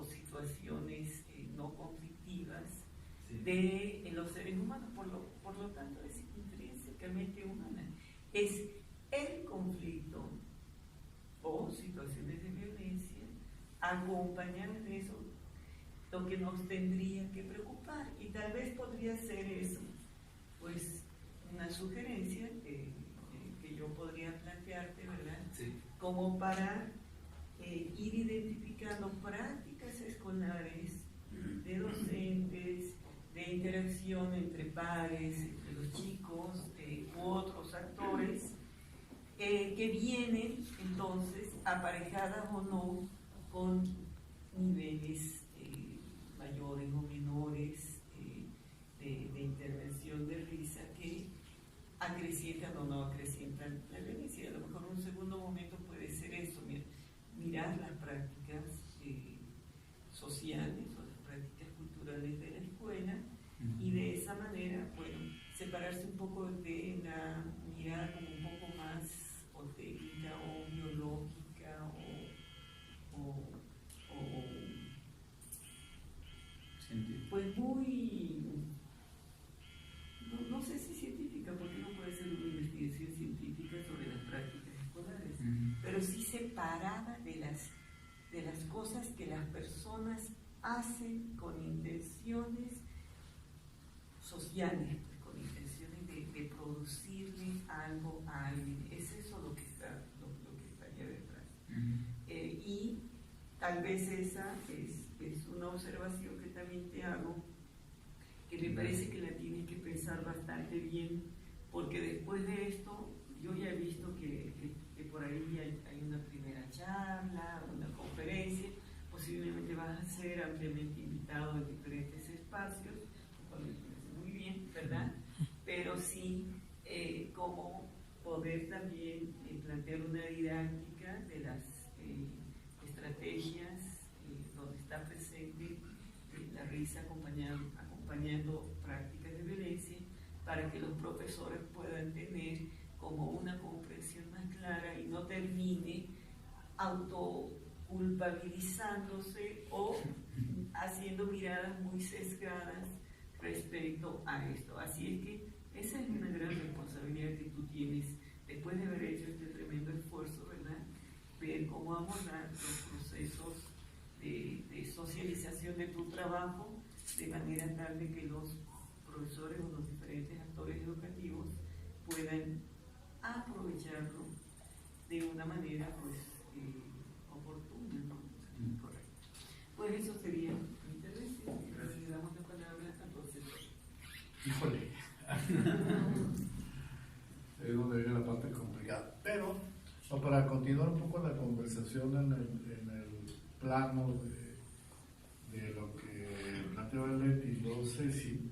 Speaker 2: situaciones no conflictivas de los seres humanos. Por lo tanto, es intrínsecamente humana. Es el conflicto o situaciones de violencia, acompañadas de eso, lo que nos tendría que preocupar. Y tal vez podría ser eso, pues, una sugerencia que yo podría plantearte, ¿verdad?
Speaker 1: Sí.
Speaker 2: Como para ir identificando prácticas escolares de docentes, de interacción entre pares, entre los chicos u otros actores, que vienen entonces aparejadas o no con niveles mayores o menores de intervención de risa que acrecientan o no acrecientan la violencia. A lo mejor un segundo momento puede ser eso, mirar las prácticas sociales o las prácticas culturales de la escuela y de esa manera, bueno, separarse un poco de la mirada como un poco más o técnica o biológica pues muy, no sé si científica, porque no puede ser una investigación científica sobre las prácticas escolares, pero sí separada de las cosas que las personas hacen con intenciones sociales, pues, con intenciones de producirle algo a alguien. Es eso lo que está allá detrás. Y tal vez esa es una observación que también te hago, que me parece que la tienes que pensar bastante bien, porque después de esto yo ya he visto que por ahí hay una primera charla, una conferencia, posiblemente vas a ser ampliamente invitado en diferentes espacios, lo cual me parece muy bien, ¿verdad? Pero sí, cómo poder también plantear una didáctica de las estrategias donde está presente la risa acompañando prácticas de violencia, para que los profesores puedan tener como una comprensión más clara y no termine autoculpabilizándose o haciendo miradas muy sesgadas respecto a esto. Así es que esa es una gran responsabilidad que tú tienes después de haber hecho este tremendo esfuerzo, ¿verdad? Ver cómo abordar los procesos de socialización de tu trabajo de manera tal de que los profesores o los diferentes actores educativos puedan aprovecharlo de una manera pues oportuna, ¿no? Correcto. Pues eso sería mi intervención. Gracias. Le damos la palabra a entonces.
Speaker 4: Híjole. Es donde viene la parte complicada. Pero para continuar un poco la conversación en el plano de lo que planteó Ellen y luego Ceci,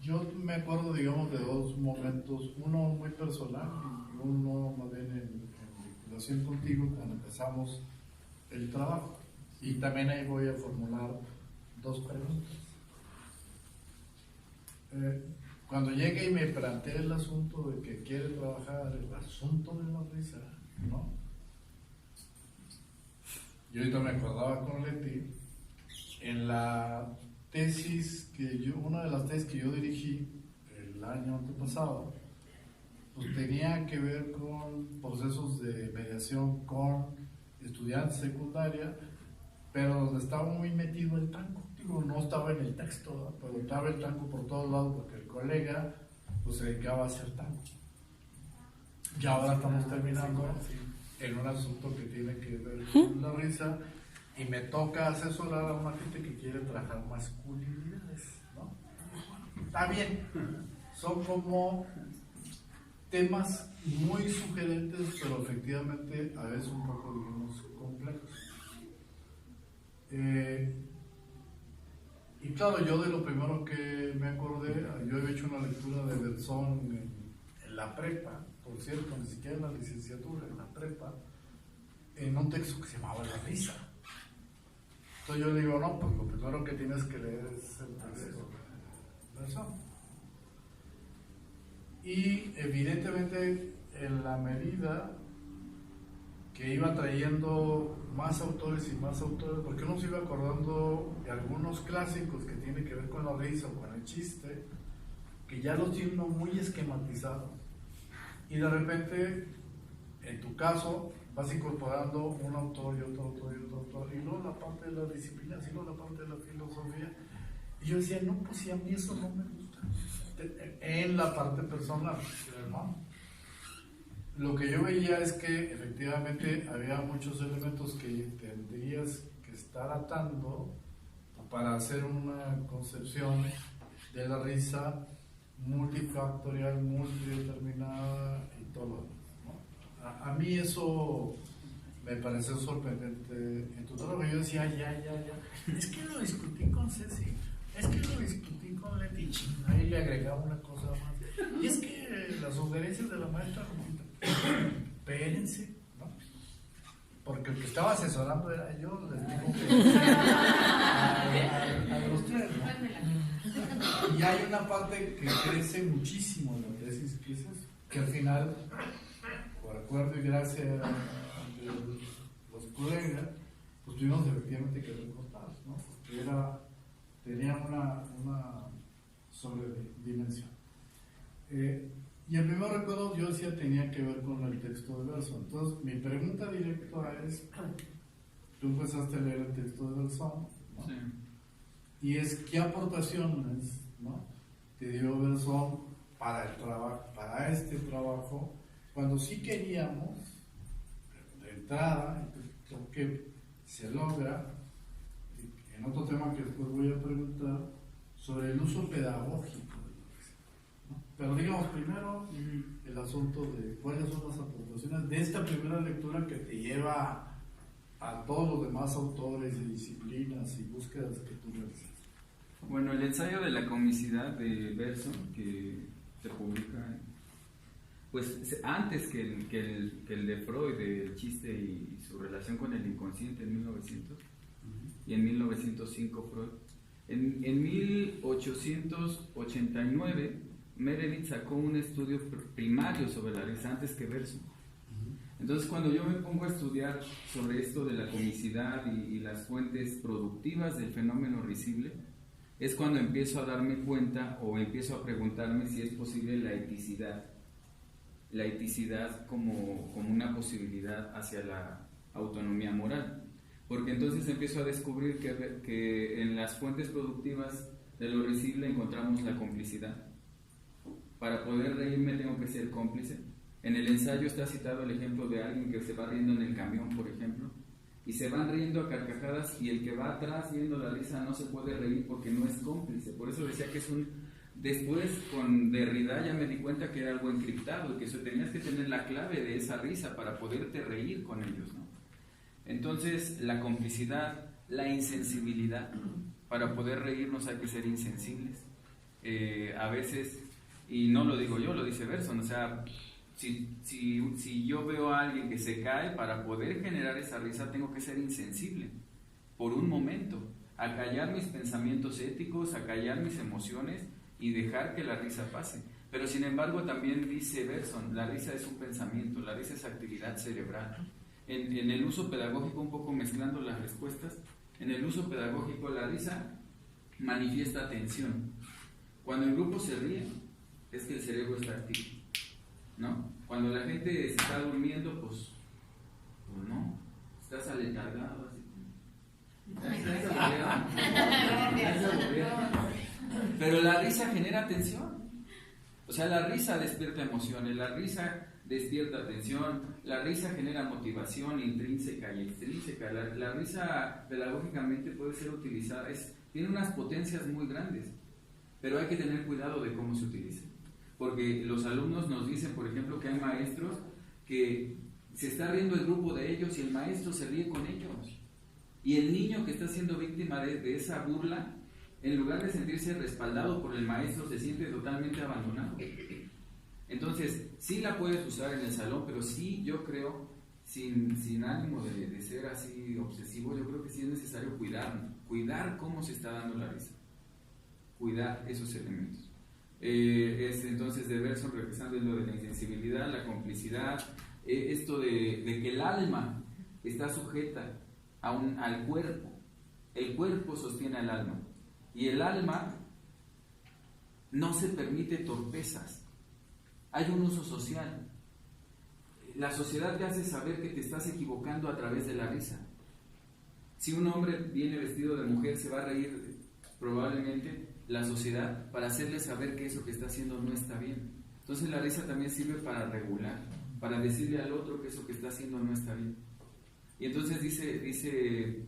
Speaker 4: Yo me acuerdo, digamos, de dos momentos, uno muy personal y uno más bien en vinculación contigo cuando empezamos el trabajo. Y también ahí voy a formular dos preguntas. Cuando llegué y me planteé el asunto de que quiere trabajar el asunto de la risa, ¿no? Yo ahorita me acordaba con Leti, en la tesis una de las tesis que yo dirigí el año antepasado, pues tenía que ver con procesos de mediación con estudiantes secundaria, pero donde estaba muy metido el tango. Digo, no estaba en el texto, ¿no? Pero estaba el tango por todos lados porque el colega pues se dedicaba a hacer tango. Y ahora estamos terminando en un asunto que tiene que ver con la risa y me toca asesorar a una gente que quiere trabajar masculinidades, ¿no? Está bien, son como temas muy sugerentes, pero efectivamente a veces un poco, digamos, complejos. Y claro, yo de lo primero que me acordé, yo había hecho una lectura de Berzón en la prepa, por cierto, ni siquiera en la licenciatura, en la prepa, en un texto que se llamaba La risa. Entonces yo digo, no, pues lo primero que tienes que leer es el texto de Berzón. Y evidentemente en la medida que iba trayendo más autores y más autores, porque uno se iba acordando de algunos clásicos que tienen que ver con la risa o con el chiste, que ya los tiene uno muy esquematizados, y de repente, en tu caso, vas incorporando un autor y otro autor y otro autor, y luego la parte de la disciplina, y luego la parte de la filosofía, y yo decía, no, pues si a mí eso no me gusta, en la parte personal, ¿no? Lo que yo veía es que efectivamente había muchos elementos que tendrías que estar atando para hacer una concepción de la risa multifactorial, multideterminada y todo, ¿no? A mí eso me pareció sorprendente en tu trabajo. Yo decía, ya, es que lo discutí con Ceci, es que lo discutí con Leti, ahí le agregaba una cosa más, y es que las sugerencias de la maestra, espérense, ¿no? Porque el que estaba asesorando era yo, les digo que a los tres, ¿no? Y hay una parte que crece muchísimo en la tesis, que al final, por acuerdo y gracia de los colegas, pues tuvimos efectivamente que recortar, ¿no? Porque tenía una sobredimensión. Y el primer recuerdo, yo decía, tenía que ver con el texto de Berzón. Entonces, mi pregunta directa es, tú empezaste a leer el texto de Berzón, ¿no?
Speaker 1: Sí.
Speaker 4: Y es, ¿qué aportaciones, ¿no?, te dio Berzón para el trabajo, para este trabajo, cuando sí queríamos, de entrada, creo que se logra, en otro tema que después voy a preguntar, sobre el uso pedagógico. Pero digamos primero el asunto de cuáles son las aportaciones de esta primera lectura que te lleva a todos los demás autores y disciplinas y búsquedas que tú realizas.
Speaker 1: Bueno, el ensayo de la comicidad de Berzón, que se publica, pues antes que el de Freud, el chiste y su relación con el inconsciente en 1900, y en 1905 Freud. En 1889 Meredith sacó un estudio primario sobre la risa antes que Berzón. Entonces, cuando yo me pongo a estudiar sobre esto de la comicidad y las fuentes productivas del fenómeno risible, es cuando empiezo a darme cuenta o empiezo a preguntarme si es posible la eticidad como una posibilidad hacia la autonomía moral. Porque entonces empiezo a descubrir que en las fuentes productivas de lo risible encontramos la complicidad. Para poder reírme tengo que ser cómplice. En el ensayo está citado el ejemplo de alguien que se va riendo en el camión, por ejemplo, y se van riendo a carcajadas y el que va atrás viendo la risa no se puede reír porque no es cómplice. Por eso decía que es Después con Derrida ya me di cuenta que era algo encriptado, que tenías que tener la clave de esa risa para poderte reír con ellos, ¿no? Entonces la complicidad, la insensibilidad, para poder reírnos hay que ser insensibles. A veces, y no lo digo yo, lo dice Bergson, o sea, si yo veo a alguien que se cae, para poder generar esa risa tengo que ser insensible por un momento, a callar mis pensamientos éticos, a callar mis emociones y dejar que la risa pase. Pero sin embargo también dice Bergson, la risa es un pensamiento, la risa es actividad cerebral. En el uso pedagógico, un poco mezclando las respuestas, en el uso pedagógico la risa manifiesta atención. Cuando el grupo se ríe, es que el cerebro está activo, ¿no? Cuando la gente se está durmiendo, pues no, estás aletargado, así. Pero la risa genera tensión. O sea, la risa despierta emociones, la risa despierta atención, la risa genera motivación intrínseca y extrínseca. La risa pedagógicamente puede ser utilizada, tiene unas potencias muy grandes, pero hay que tener cuidado de cómo se utiliza. Porque los alumnos nos dicen, por ejemplo, que hay maestros que se está riendo el grupo de ellos y el maestro se ríe con ellos. Y el niño que está siendo víctima de esa burla, en lugar de sentirse respaldado por el maestro, se siente totalmente abandonado. Entonces, sí la puedes usar en el salón, pero sí, yo creo, sin ánimo de ser así obsesivo, yo creo que sí es necesario cuidar cómo se está dando la risa, cuidar esos elementos. Entonces, de Bergson, regresando en lo de la insensibilidad, la complicidad, esto de que el alma está sujeta al cuerpo, el cuerpo sostiene al alma, y el alma no se permite torpezas. Hay un uso social. La sociedad te hace saber que te estás equivocando a través de la risa. Si un hombre viene vestido de mujer, se va a reír probablemente la sociedad para hacerle saber que eso que está haciendo no está bien. Entonces la risa también sirve para regular, para decirle al otro que eso que está haciendo no está bien. Y entonces dice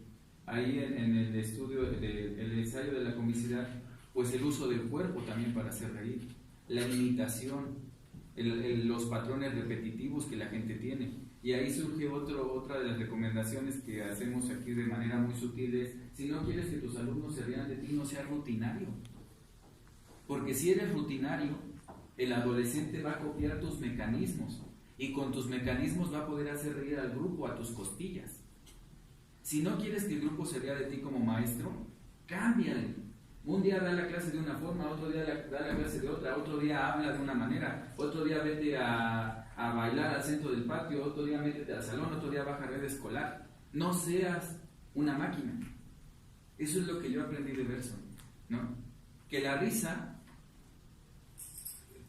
Speaker 1: ahí en el estudio, el ensayo de la comicidad, pues el uso del cuerpo también para hacer reír, la imitación, los patrones repetitivos que la gente tiene. Y ahí surge otra de las recomendaciones que hacemos aquí de manera muy sutil, es: si no quieres que tus alumnos se rían de ti, no seas rutinario. Porque si eres rutinario, el adolescente va a copiar tus mecanismos, y con tus mecanismos va a poder hacer reír al grupo a tus costillas. Si no quieres que el grupo se ría de ti como maestro, cámbiale. Un día da la clase de una forma, otro día da la clase de otra, otro día habla de una manera, otro día vete a bailar al centro del patio, otro día métete al salón, otro día baja red escolar. No seas una máquina. Eso es lo que yo aprendí de Bergson, ¿no? Que la risa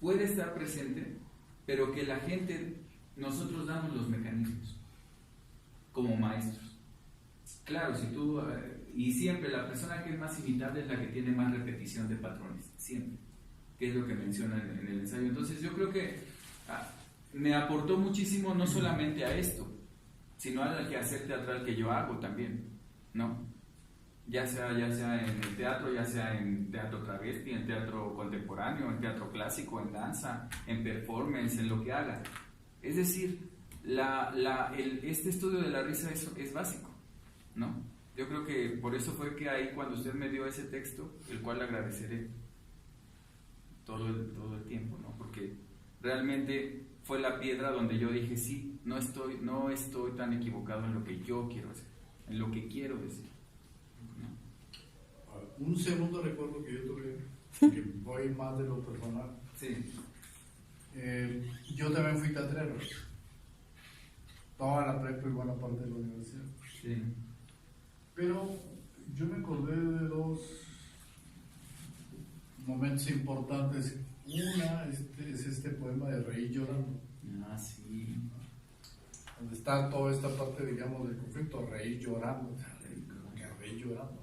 Speaker 1: puede estar presente, pero que la gente, nosotros damos los mecanismos como maestros. Claro, si tú, y siempre la persona que es más imitable es la que tiene más repetición de patrones, siempre, que es lo que menciona en el ensayo. Entonces yo creo que me aportó muchísimo, no solamente a esto, sino al quehacer teatral que yo hago también, ¿no? Ya sea en el teatro, ya sea en teatro travesti, en teatro contemporáneo, en teatro clásico, en danza, en performance, en lo que haga. Es decir, este estudio de la risa es básico, ¿no? Yo creo que por eso fue que ahí, cuando usted me dio ese texto, el cual le agradeceré todo el tiempo, ¿no? Porque realmente fue la piedra donde yo dije: sí, no estoy tan equivocado en lo que yo quiero hacer, en lo que quiero decir, ¿no?
Speaker 4: Un segundo recuerdo que yo tuve, que voy más de lo personal.
Speaker 1: Sí.
Speaker 4: Yo también fui teatrero, toda la prepa y buena parte de la universidad.
Speaker 1: Sí.
Speaker 4: Pero yo me acordé de dos momentos importantes. Una es este poema de Reír llorando.
Speaker 1: Ah, sí.
Speaker 4: Donde está toda esta parte, digamos, del conflicto, reír llorando, como que reír llorando.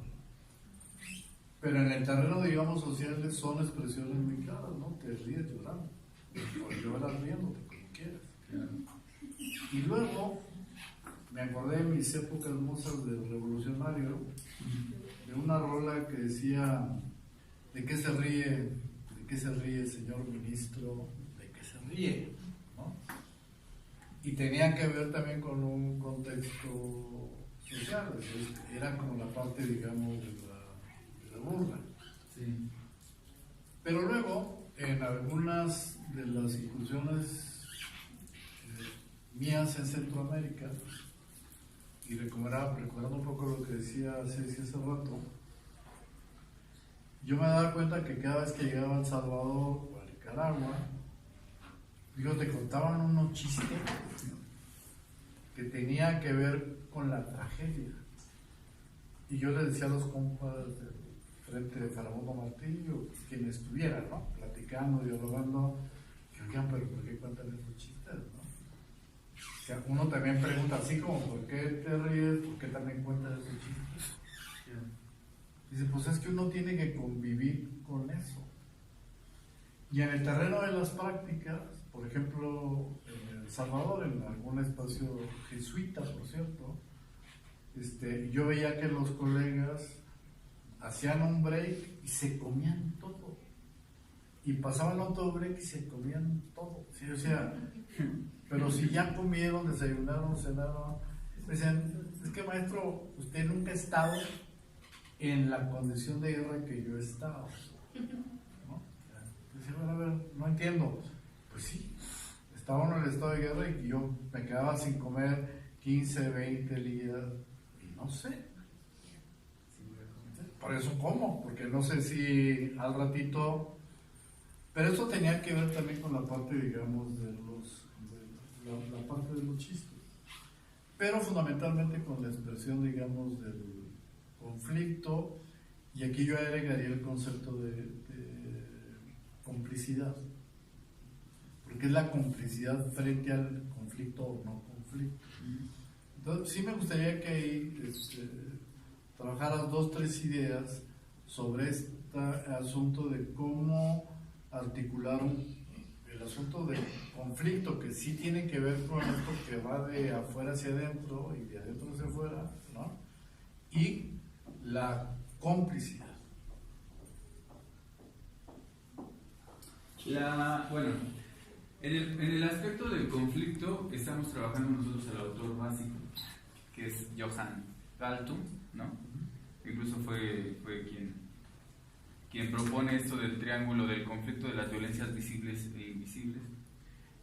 Speaker 4: Pero en el terreno, digamos, social son expresiones muy claras, ¿no? Te ríes llorando, o lloras riéndote, como quieras.
Speaker 1: Claro.
Speaker 4: Y luego me acordé de mis épocas hermosas del revolucionario, de una rola que decía: ¿de qué se ríe señor ministro? ¿De qué se ríe? ¿No? Y tenía que ver también con un contexto social. Era como la parte, digamos, de de burla.
Speaker 1: Sí.
Speaker 4: Pero luego, en algunas de las incursiones mías en Centroamérica, y recordando un poco lo que decía Ceci hace rato, yo me daba cuenta que cada vez que llegaba a El Salvador o a Nicaragua, te contaban unos chistes que tenían que ver con la tragedia. Y yo les decía a los compas del frente de Farabundo Martillo, quien estuviera, ¿no? Platicando, dialogando, que oigan, pero ¿por qué cuentan esos chistes, no? O sea, uno también pregunta así como, ¿por qué te ríes? ¿Por qué también cuentas esos chistes? Dice, pues es que uno tiene que convivir con eso. Y en el terreno de las prácticas, por ejemplo, en El Salvador, en algún espacio jesuita, por cierto, yo veía que los colegas hacían un break y se comían todo. Y pasaban otro break y se comían todo. ¿Sí? O sea, pero si ya comieron, desayunaron, cenaron, decían, es que maestro, usted nunca ha estado en la condición de guerra que yo he estado, ¿no? Decía, bueno, a ver, no entiendo. Pues sí, estaba en el estado de guerra y yo me quedaba sin comer 15, 20 días y no sé. Por eso como, porque no sé si al ratito. Pero eso tenía que ver también con la parte, digamos, la parte de los chistes. Pero fundamentalmente con la expresión, digamos, del conflicto, y aquí yo agregaría el concepto de complicidad, porque es la complicidad frente al conflicto o no conflicto. Entonces sí me gustaría que ahí trabajaras 2, 3 ideas sobre este asunto de cómo articular el asunto del conflicto, que sí tiene que ver con esto que va de afuera hacia adentro y de adentro hacia afuera, ¿no? Y la complicidad.
Speaker 1: Bueno, en el aspecto del conflicto estamos trabajando nosotros el autor básico, que es Johan Galtung, ¿no? Incluso fue quien propone esto del triángulo del conflicto de las violencias visibles e invisibles.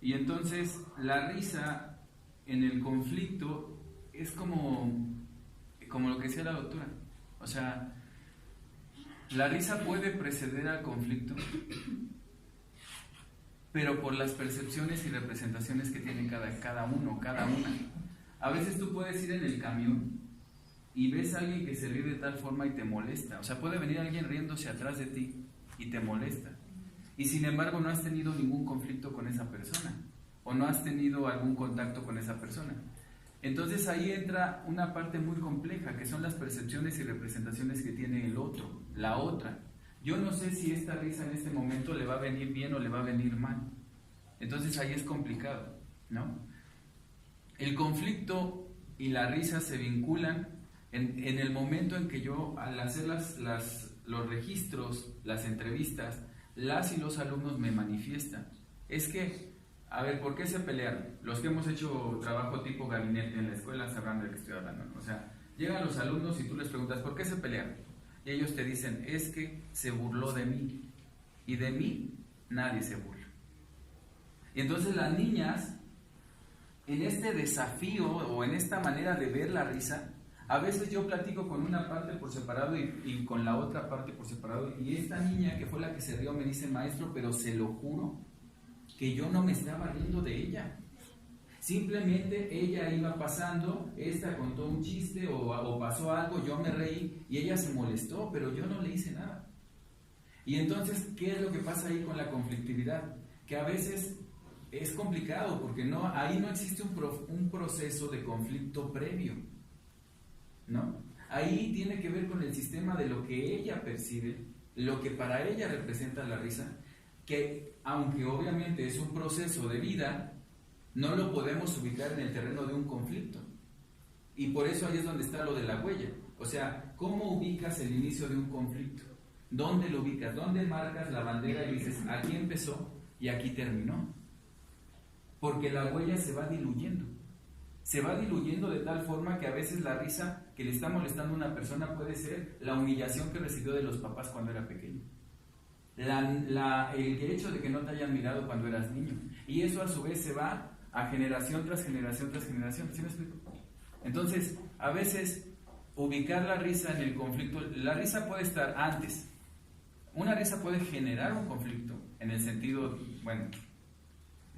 Speaker 1: Y entonces la risa en el conflicto es como lo que decía la doctora. O sea, la risa puede preceder al conflicto, pero por las percepciones y representaciones que tiene cada uno, cada una. A veces tú puedes ir en el camión y ves a alguien que se ríe de tal forma y te molesta. O sea, puede venir alguien riéndose atrás de ti y te molesta. Y sin embargo no has tenido ningún conflicto con esa persona, o no has tenido algún contacto con esa persona. Entonces ahí entra una parte muy compleja, que son las percepciones y representaciones que tiene el otro, la otra. Yo no sé si esta risa en este momento le va a venir bien o le va a venir mal. Entonces ahí es complicado, ¿no? El conflicto y la risa se vinculan en el momento en que yo, al hacer los registros, las entrevistas, las y los alumnos me manifiestan. Es que, a ver, ¿por qué se pelearon? Los que hemos hecho trabajo tipo gabinete en la escuela sabrán de lo que estoy hablando, ¿no? O sea, llegan los alumnos y tú les preguntas, ¿por qué se pelearon? Y ellos te dicen, es que se burló de mí. Y de mí nadie se burla. Y entonces las niñas, en este desafío o en esta manera de ver la risa, a veces yo platico con una parte por separado y con la otra parte por separado, y esta niña que fue la que se rió me dice, maestro, pero se lo juro que yo no me estaba riendo de ella. Simplemente ella iba pasando, esta contó un chiste o pasó algo, yo me reí y ella se molestó, pero yo no le hice nada. Y entonces, ¿qué es lo que pasa ahí con la conflictividad? Que a veces es complicado porque ahí no existe un proceso de conflicto previo, ¿no? Ahí tiene que ver con el sistema de lo que ella percibe, lo que para ella representa la risa, que aunque obviamente es un proceso de vida, no lo podemos ubicar en el terreno de un conflicto. Y por eso ahí es donde está lo de la huella. O sea, ¿cómo ubicas el inicio de un conflicto? ¿Dónde lo ubicas? ¿Dónde marcas la bandera y dices, aquí empezó y aquí terminó? Porque la huella se va diluyendo. Se va diluyendo de tal forma que a veces la risa, que le está molestando a una persona puede ser la humillación que recibió de los papás cuando era pequeño. El hecho de que no te hayan mirado cuando eras niño. Y eso a su vez se va a generación tras generación tras generación. ¿Sí me explico? Entonces, a veces, ubicar la risa en el conflicto, la risa puede estar antes. Una risa puede generar un conflicto, en el sentido, bueno,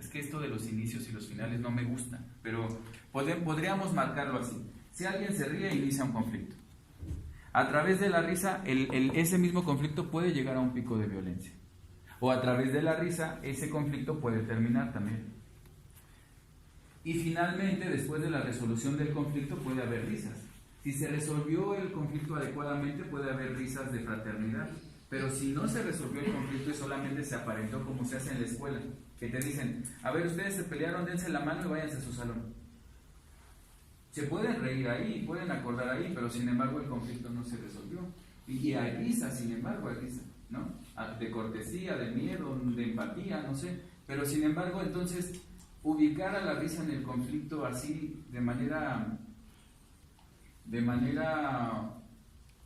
Speaker 1: es que esto de los inicios y los finales no me gusta, pero podríamos marcarlo así. Si alguien se ríe, inicia un conflicto. A través de la risa, ese mismo conflicto puede llegar a un pico de violencia. O a través de la risa, ese conflicto puede terminar también. Y finalmente, después de la resolución del conflicto, puede haber risas. Si se resolvió el conflicto adecuadamente, puede haber risas de fraternidad. Pero si no se resolvió el conflicto y solamente se aparentó, como se hace en la escuela, que te dicen, a ver, ustedes se pelearon, dense la mano y váyanse a su salón. Se pueden reír ahí, pueden acordar ahí, pero sin embargo el conflicto no se resolvió. Y hay risa, sin embargo hay risa, ¿no? De cortesía, de miedo, de empatía, no sé. Pero sin embargo, entonces, ubicar a la risa en el conflicto así, de manera,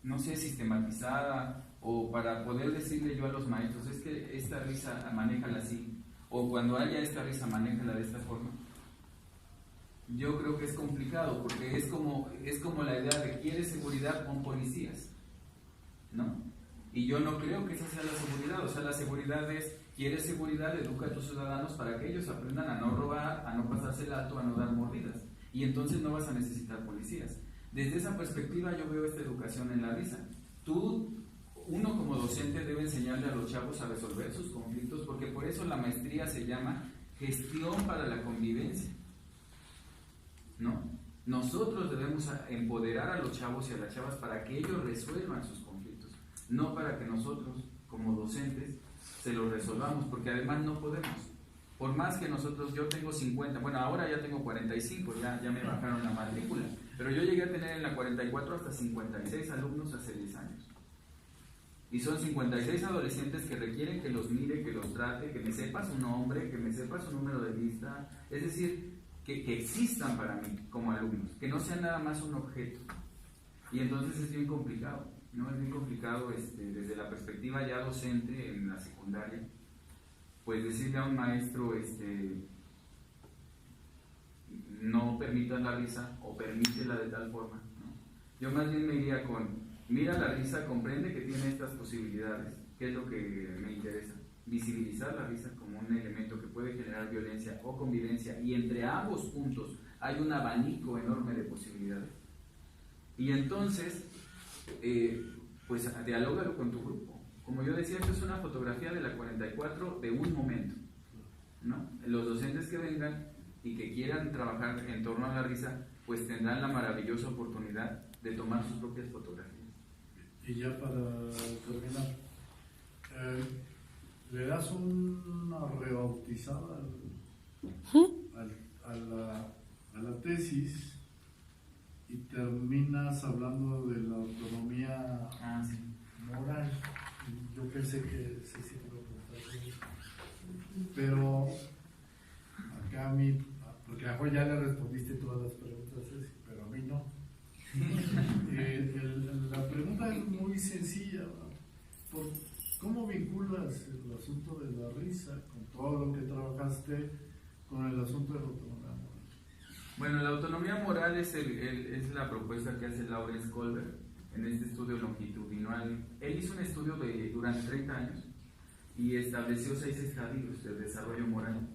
Speaker 1: no sé, sistematizada, o para poder decirle yo a los maestros, es que esta risa manéjala así, o cuando haya esta risa manéjala de esta forma. Yo creo que es complicado, porque es como la idea de ¿quieres seguridad? Pon policías, ¿no? Y yo no creo que esa sea la seguridad. O sea, la seguridad es, ¿quieres seguridad? Educa a tus ciudadanos para que ellos aprendan a no robar, a no pasarse el alto, a no dar mordidas. Y entonces no vas a necesitar policías. Desde esa perspectiva yo veo esta educación en la risa. Uno como docente debe enseñarle a los chavos a resolver sus conflictos, porque por eso la maestría se llama Gestión para la Convivencia, ¿no? Nosotros debemos empoderar a los chavos y a las chavas para que ellos resuelvan sus conflictos, no para que nosotros, como docentes, se los resolvamos, porque además no podemos. Por más que nosotros, yo tengo 50, bueno, ahora ya tengo 45, ya me bajaron la matrícula, pero yo llegué a tener en la 44 hasta 56 alumnos hace 10 años. Y son 56 adolescentes que requieren que los mire, que los trate, que me sepa su nombre, que me sepa su número de lista, es decir, que existan para mí como alumnos, que no sean nada más un objeto. Y entonces es bien complicado, ¿no? Es bien complicado desde la perspectiva ya docente en la secundaria, pues decirle a un maestro, no permitas la risa o permítela de tal forma, ¿no? Yo más bien me iría con, mira la risa, comprende que tiene estas posibilidades, que es lo que me interesa. Visibilizar la risa como un elemento que puede generar violencia o convivencia, y entre ambos puntos hay un abanico enorme de posibilidades. Y entonces, pues dialógalo con tu grupo. Como yo decía, esto es una fotografía de la 44 de un momento, ¿no? Los docentes que vengan y que quieran trabajar en torno a la risa, pues tendrán la maravillosa oportunidad de tomar sus propias fotografías.
Speaker 4: Y ya para terminar, le das una rebautizada a la tesis y terminas hablando de la autonomía moral. Yo pensé que se iba a preguntar eso, pero acá a mí, porque a Juan ya le respondiste todas las preguntas, pero a mí no. La pregunta es muy sencilla, ¿no? ¿Cómo vinculas el asunto de la risa con todo lo que trabajaste con el asunto de la autonomía moral?
Speaker 1: Bueno, la autonomía moral es la propuesta que hace Lawrence Kohlberg en este estudio longitudinal. Él hizo un estudio durante 30 años y estableció 6 estadios de desarrollo moral,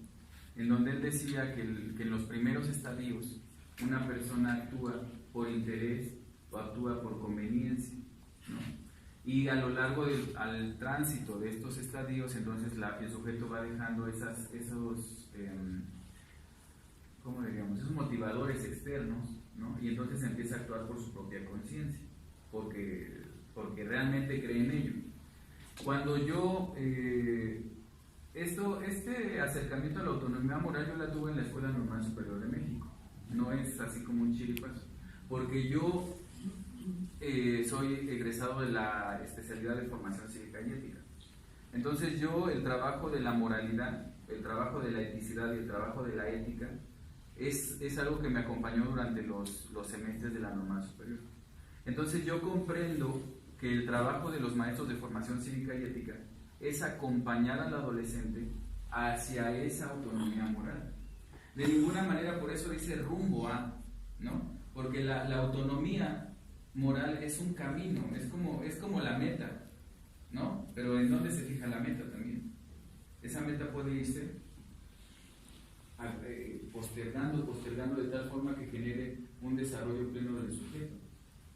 Speaker 1: en donde él decía que en los primeros estadios una persona actúa por interés o actúa por conveniencia, ¿no? Y a lo largo al tránsito de estos estadios, entonces el sujeto va dejando esos ¿cómo diríamos? Esos motivadores externos, ¿no? Y entonces empieza a actuar por su propia conciencia, porque realmente cree en ello. Cuando yo, este acercamiento a la autonomía moral yo la tuve en la Escuela Normal Superior de México, no es así como un chiripazo, porque yo soy egresado de la especialidad de formación cívica y ética. Entonces yo, el trabajo de la moralidad, el trabajo de la eticidad y el trabajo de la ética es algo que me acompañó durante los semestres de la normal superior. Entonces yo comprendo que el trabajo de los maestros de formación cívica y ética es acompañar al adolescente hacia esa autonomía moral. De ninguna manera, por eso dice rumbo a, ¿no? Porque la autonomía moral es un camino, es como la meta, ¿no? Pero ¿en dónde se fija la meta también? Esa meta puede irse postergando de tal forma que genere un desarrollo pleno del sujeto.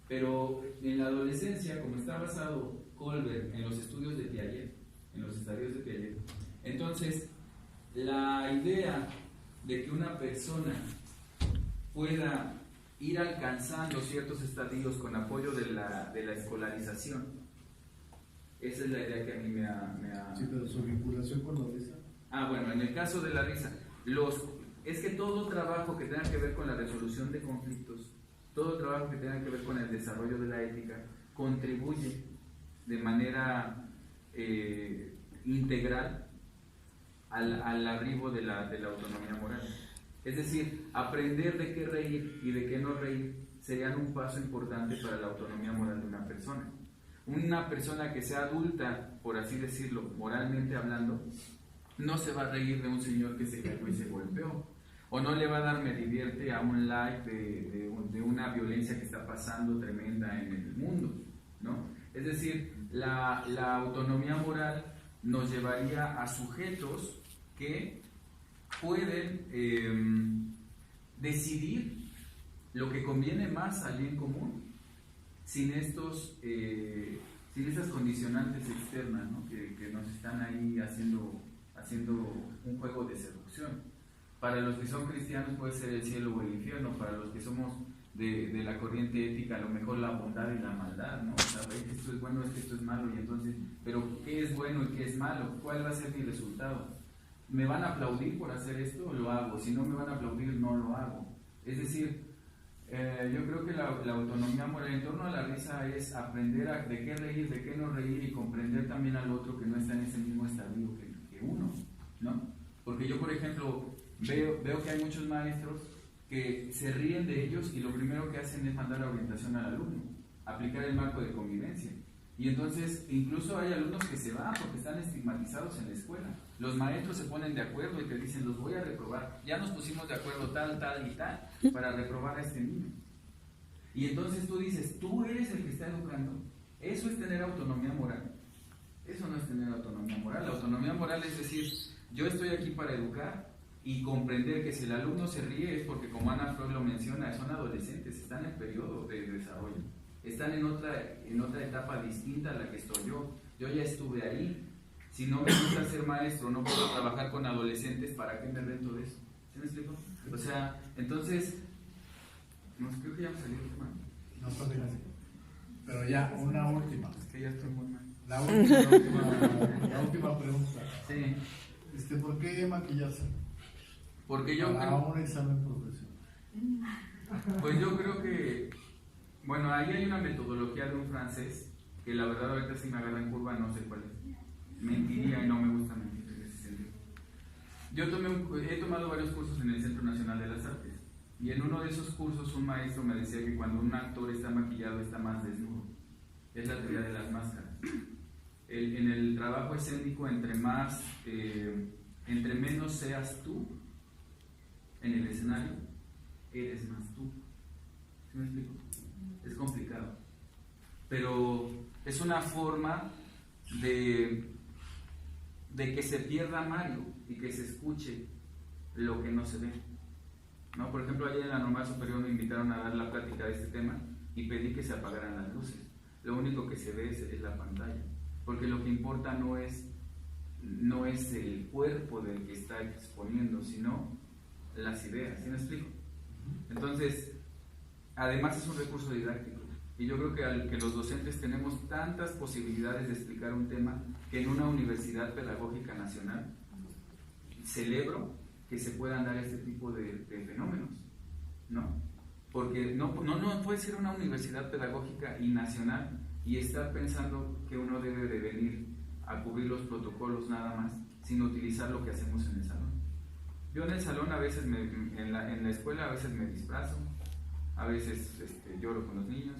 Speaker 1: Pero en la adolescencia, como está basado Kohlberg en los estudios de Piaget, en los estadios de Piaget, entonces la idea de que una persona pueda ir alcanzando ciertos estadios con apoyo de la escolarización, esa es la idea que a mí me ha...
Speaker 4: Sí, pero su vinculación con la risa.
Speaker 1: Bueno, en el caso de la risa, es que todo trabajo que tenga que ver con la resolución de conflictos, todo trabajo que tenga que ver con el desarrollo de la ética, contribuye de manera integral al arribo de la autonomía moral. Es decir, aprender de qué reír y de qué no reír serían un paso importante para la autonomía moral de una persona. Una persona que sea adulta, por así decirlo, moralmente hablando, no se va a reír de un señor que se cayó y se golpeó, o no le va a dar me divierte a un like de una violencia que está pasando tremenda en el mundo, ¿no? Es decir, la autonomía moral nos llevaría a sujetos que pueden decidir lo que conviene más al bien común sin estas condicionantes externas, ¿no? que nos están ahí haciendo un juego de seducción. Para los que son cristianos puede ser el cielo o el infierno, para los que somos de la corriente ética a lo mejor la bondad y la maldad, ¿no? O sea, que esto es bueno, es que esto es malo, y entonces, pero ¿qué es bueno y qué es malo? ¿Cuál va a ser mi resultado? ¿Me van a aplaudir por hacer esto? Lo hago. Si no me van a aplaudir, no lo hago. Es decir, yo creo que la autonomía moral en torno a la risa es aprender de qué reír, de qué no reír, y comprender también al otro que no está en ese mismo estadio que uno, ¿no? Porque yo, por ejemplo, veo que hay muchos maestros que se ríen de ellos y lo primero que hacen es mandar la orientación al alumno, aplicar el marco de convivencia. Y entonces incluso hay alumnos que se van porque están estigmatizados en la escuela. Los maestros se ponen de acuerdo y te dicen, los voy a reprobar. Ya nos pusimos de acuerdo tal y tal para reprobar a este niño. Y entonces tú dices, tú eres el que está educando. Eso es tener autonomía moral. Eso no es tener autonomía moral. La autonomía moral es decir, yo estoy aquí para educar y comprender que si el alumno se ríe es porque, como Ana Freud lo menciona, son adolescentes, están en periodo de desarrollo. Están en otra etapa distinta a la que estoy yo. Yo ya estuve ahí. Si no me gusta ser maestro, no puedo trabajar con adolescentes, ¿para qué me rento de eso? ¿Sí me explico? O sea, entonces, no, creo que ya me salió el tema.
Speaker 4: No está bien así. Pero ya, una última.
Speaker 1: Es que ya estoy muy mal.
Speaker 4: La última pregunta.
Speaker 1: Sí.
Speaker 4: ¿Por qué maquillarse?
Speaker 1: Porque yo
Speaker 4: para un examen profesional.
Speaker 1: Pues yo creo que, bueno, ahí hay una metodología de un francés que la verdad ahorita si me agarra en curva no sé cuál es. Mentiría y no me gusta mentir en ese sentido. Yo he tomado varios cursos en el Centro Nacional de las Artes y en uno de esos cursos un maestro me decía que cuando un actor está maquillado está más desnudo. Es la teoría de las máscaras. En el trabajo escénico, entre menos seas tú en el escenario, eres más tú. ¿Sí me explico? Es complicado. Pero es una forma de que se pierda Mario y que se escuche lo que no se ve, ¿no? Por ejemplo, ayer en la normal superior me invitaron a dar la plática de este tema y pedí que se apagaran las luces. Lo único que se ve es la pantalla, porque lo que importa no es el cuerpo del que está exponiendo, sino las ideas. ¿Sí me explico? Entonces, además es un recurso didáctico. Y yo creo que los docentes tenemos tantas posibilidades de explicar un tema que en una universidad pedagógica nacional celebro que se puedan dar este tipo de fenómenos, ¿no? Porque no puede ser una universidad pedagógica y nacional y estar pensando que uno debe de venir a cubrir los protocolos nada más, sin utilizar lo que hacemos en el salón. Yo en el salón a veces, en la escuela a veces me disfrazo, a veces lloro con los niños,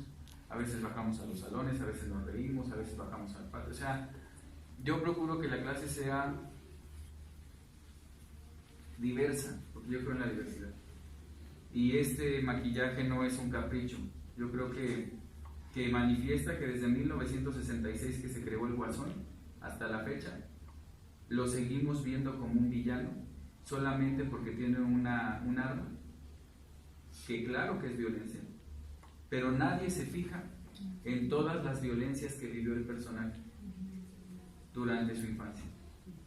Speaker 1: a veces bajamos a los salones, a veces nos reímos, a veces bajamos al patio. O sea, yo procuro que la clase sea diversa, porque yo creo en la diversidad. Y este maquillaje no es un capricho. Yo creo que manifiesta que desde 1966 que se creó el Guasón hasta la fecha, lo seguimos viendo como un villano solamente porque tiene un arma, que claro que es violencia, pero nadie se fija en todas las violencias que vivió el personaje durante su infancia,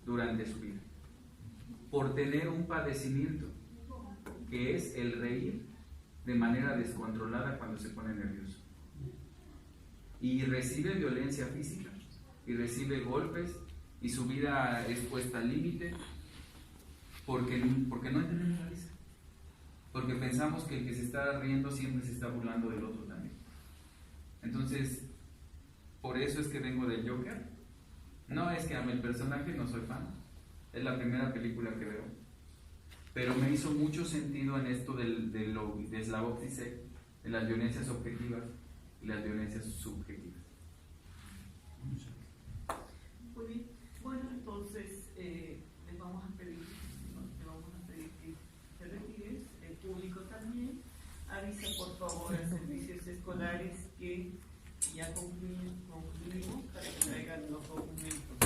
Speaker 1: durante su vida, por tener un padecimiento que es el reír de manera descontrolada cuando se pone nervioso. Y recibe violencia física, y recibe golpes, y su vida es puesta al límite, porque no entendemos la risa. Porque pensamos que el que se está riendo siempre se está burlando del otro también. Entonces, por eso es que vengo del Joker. No es que ame el personaje, no soy fan. Es la primera película que veo. Pero me hizo mucho sentido en esto de Slavoj Zizek, de las violencias objetivas y las violencias subjetivas.
Speaker 2: Muy bien. Bueno, entonces les vamos a pedir que te retires, el público también. Avisa por favor a servicios escolares que ya concluimos para que traigan los documentos.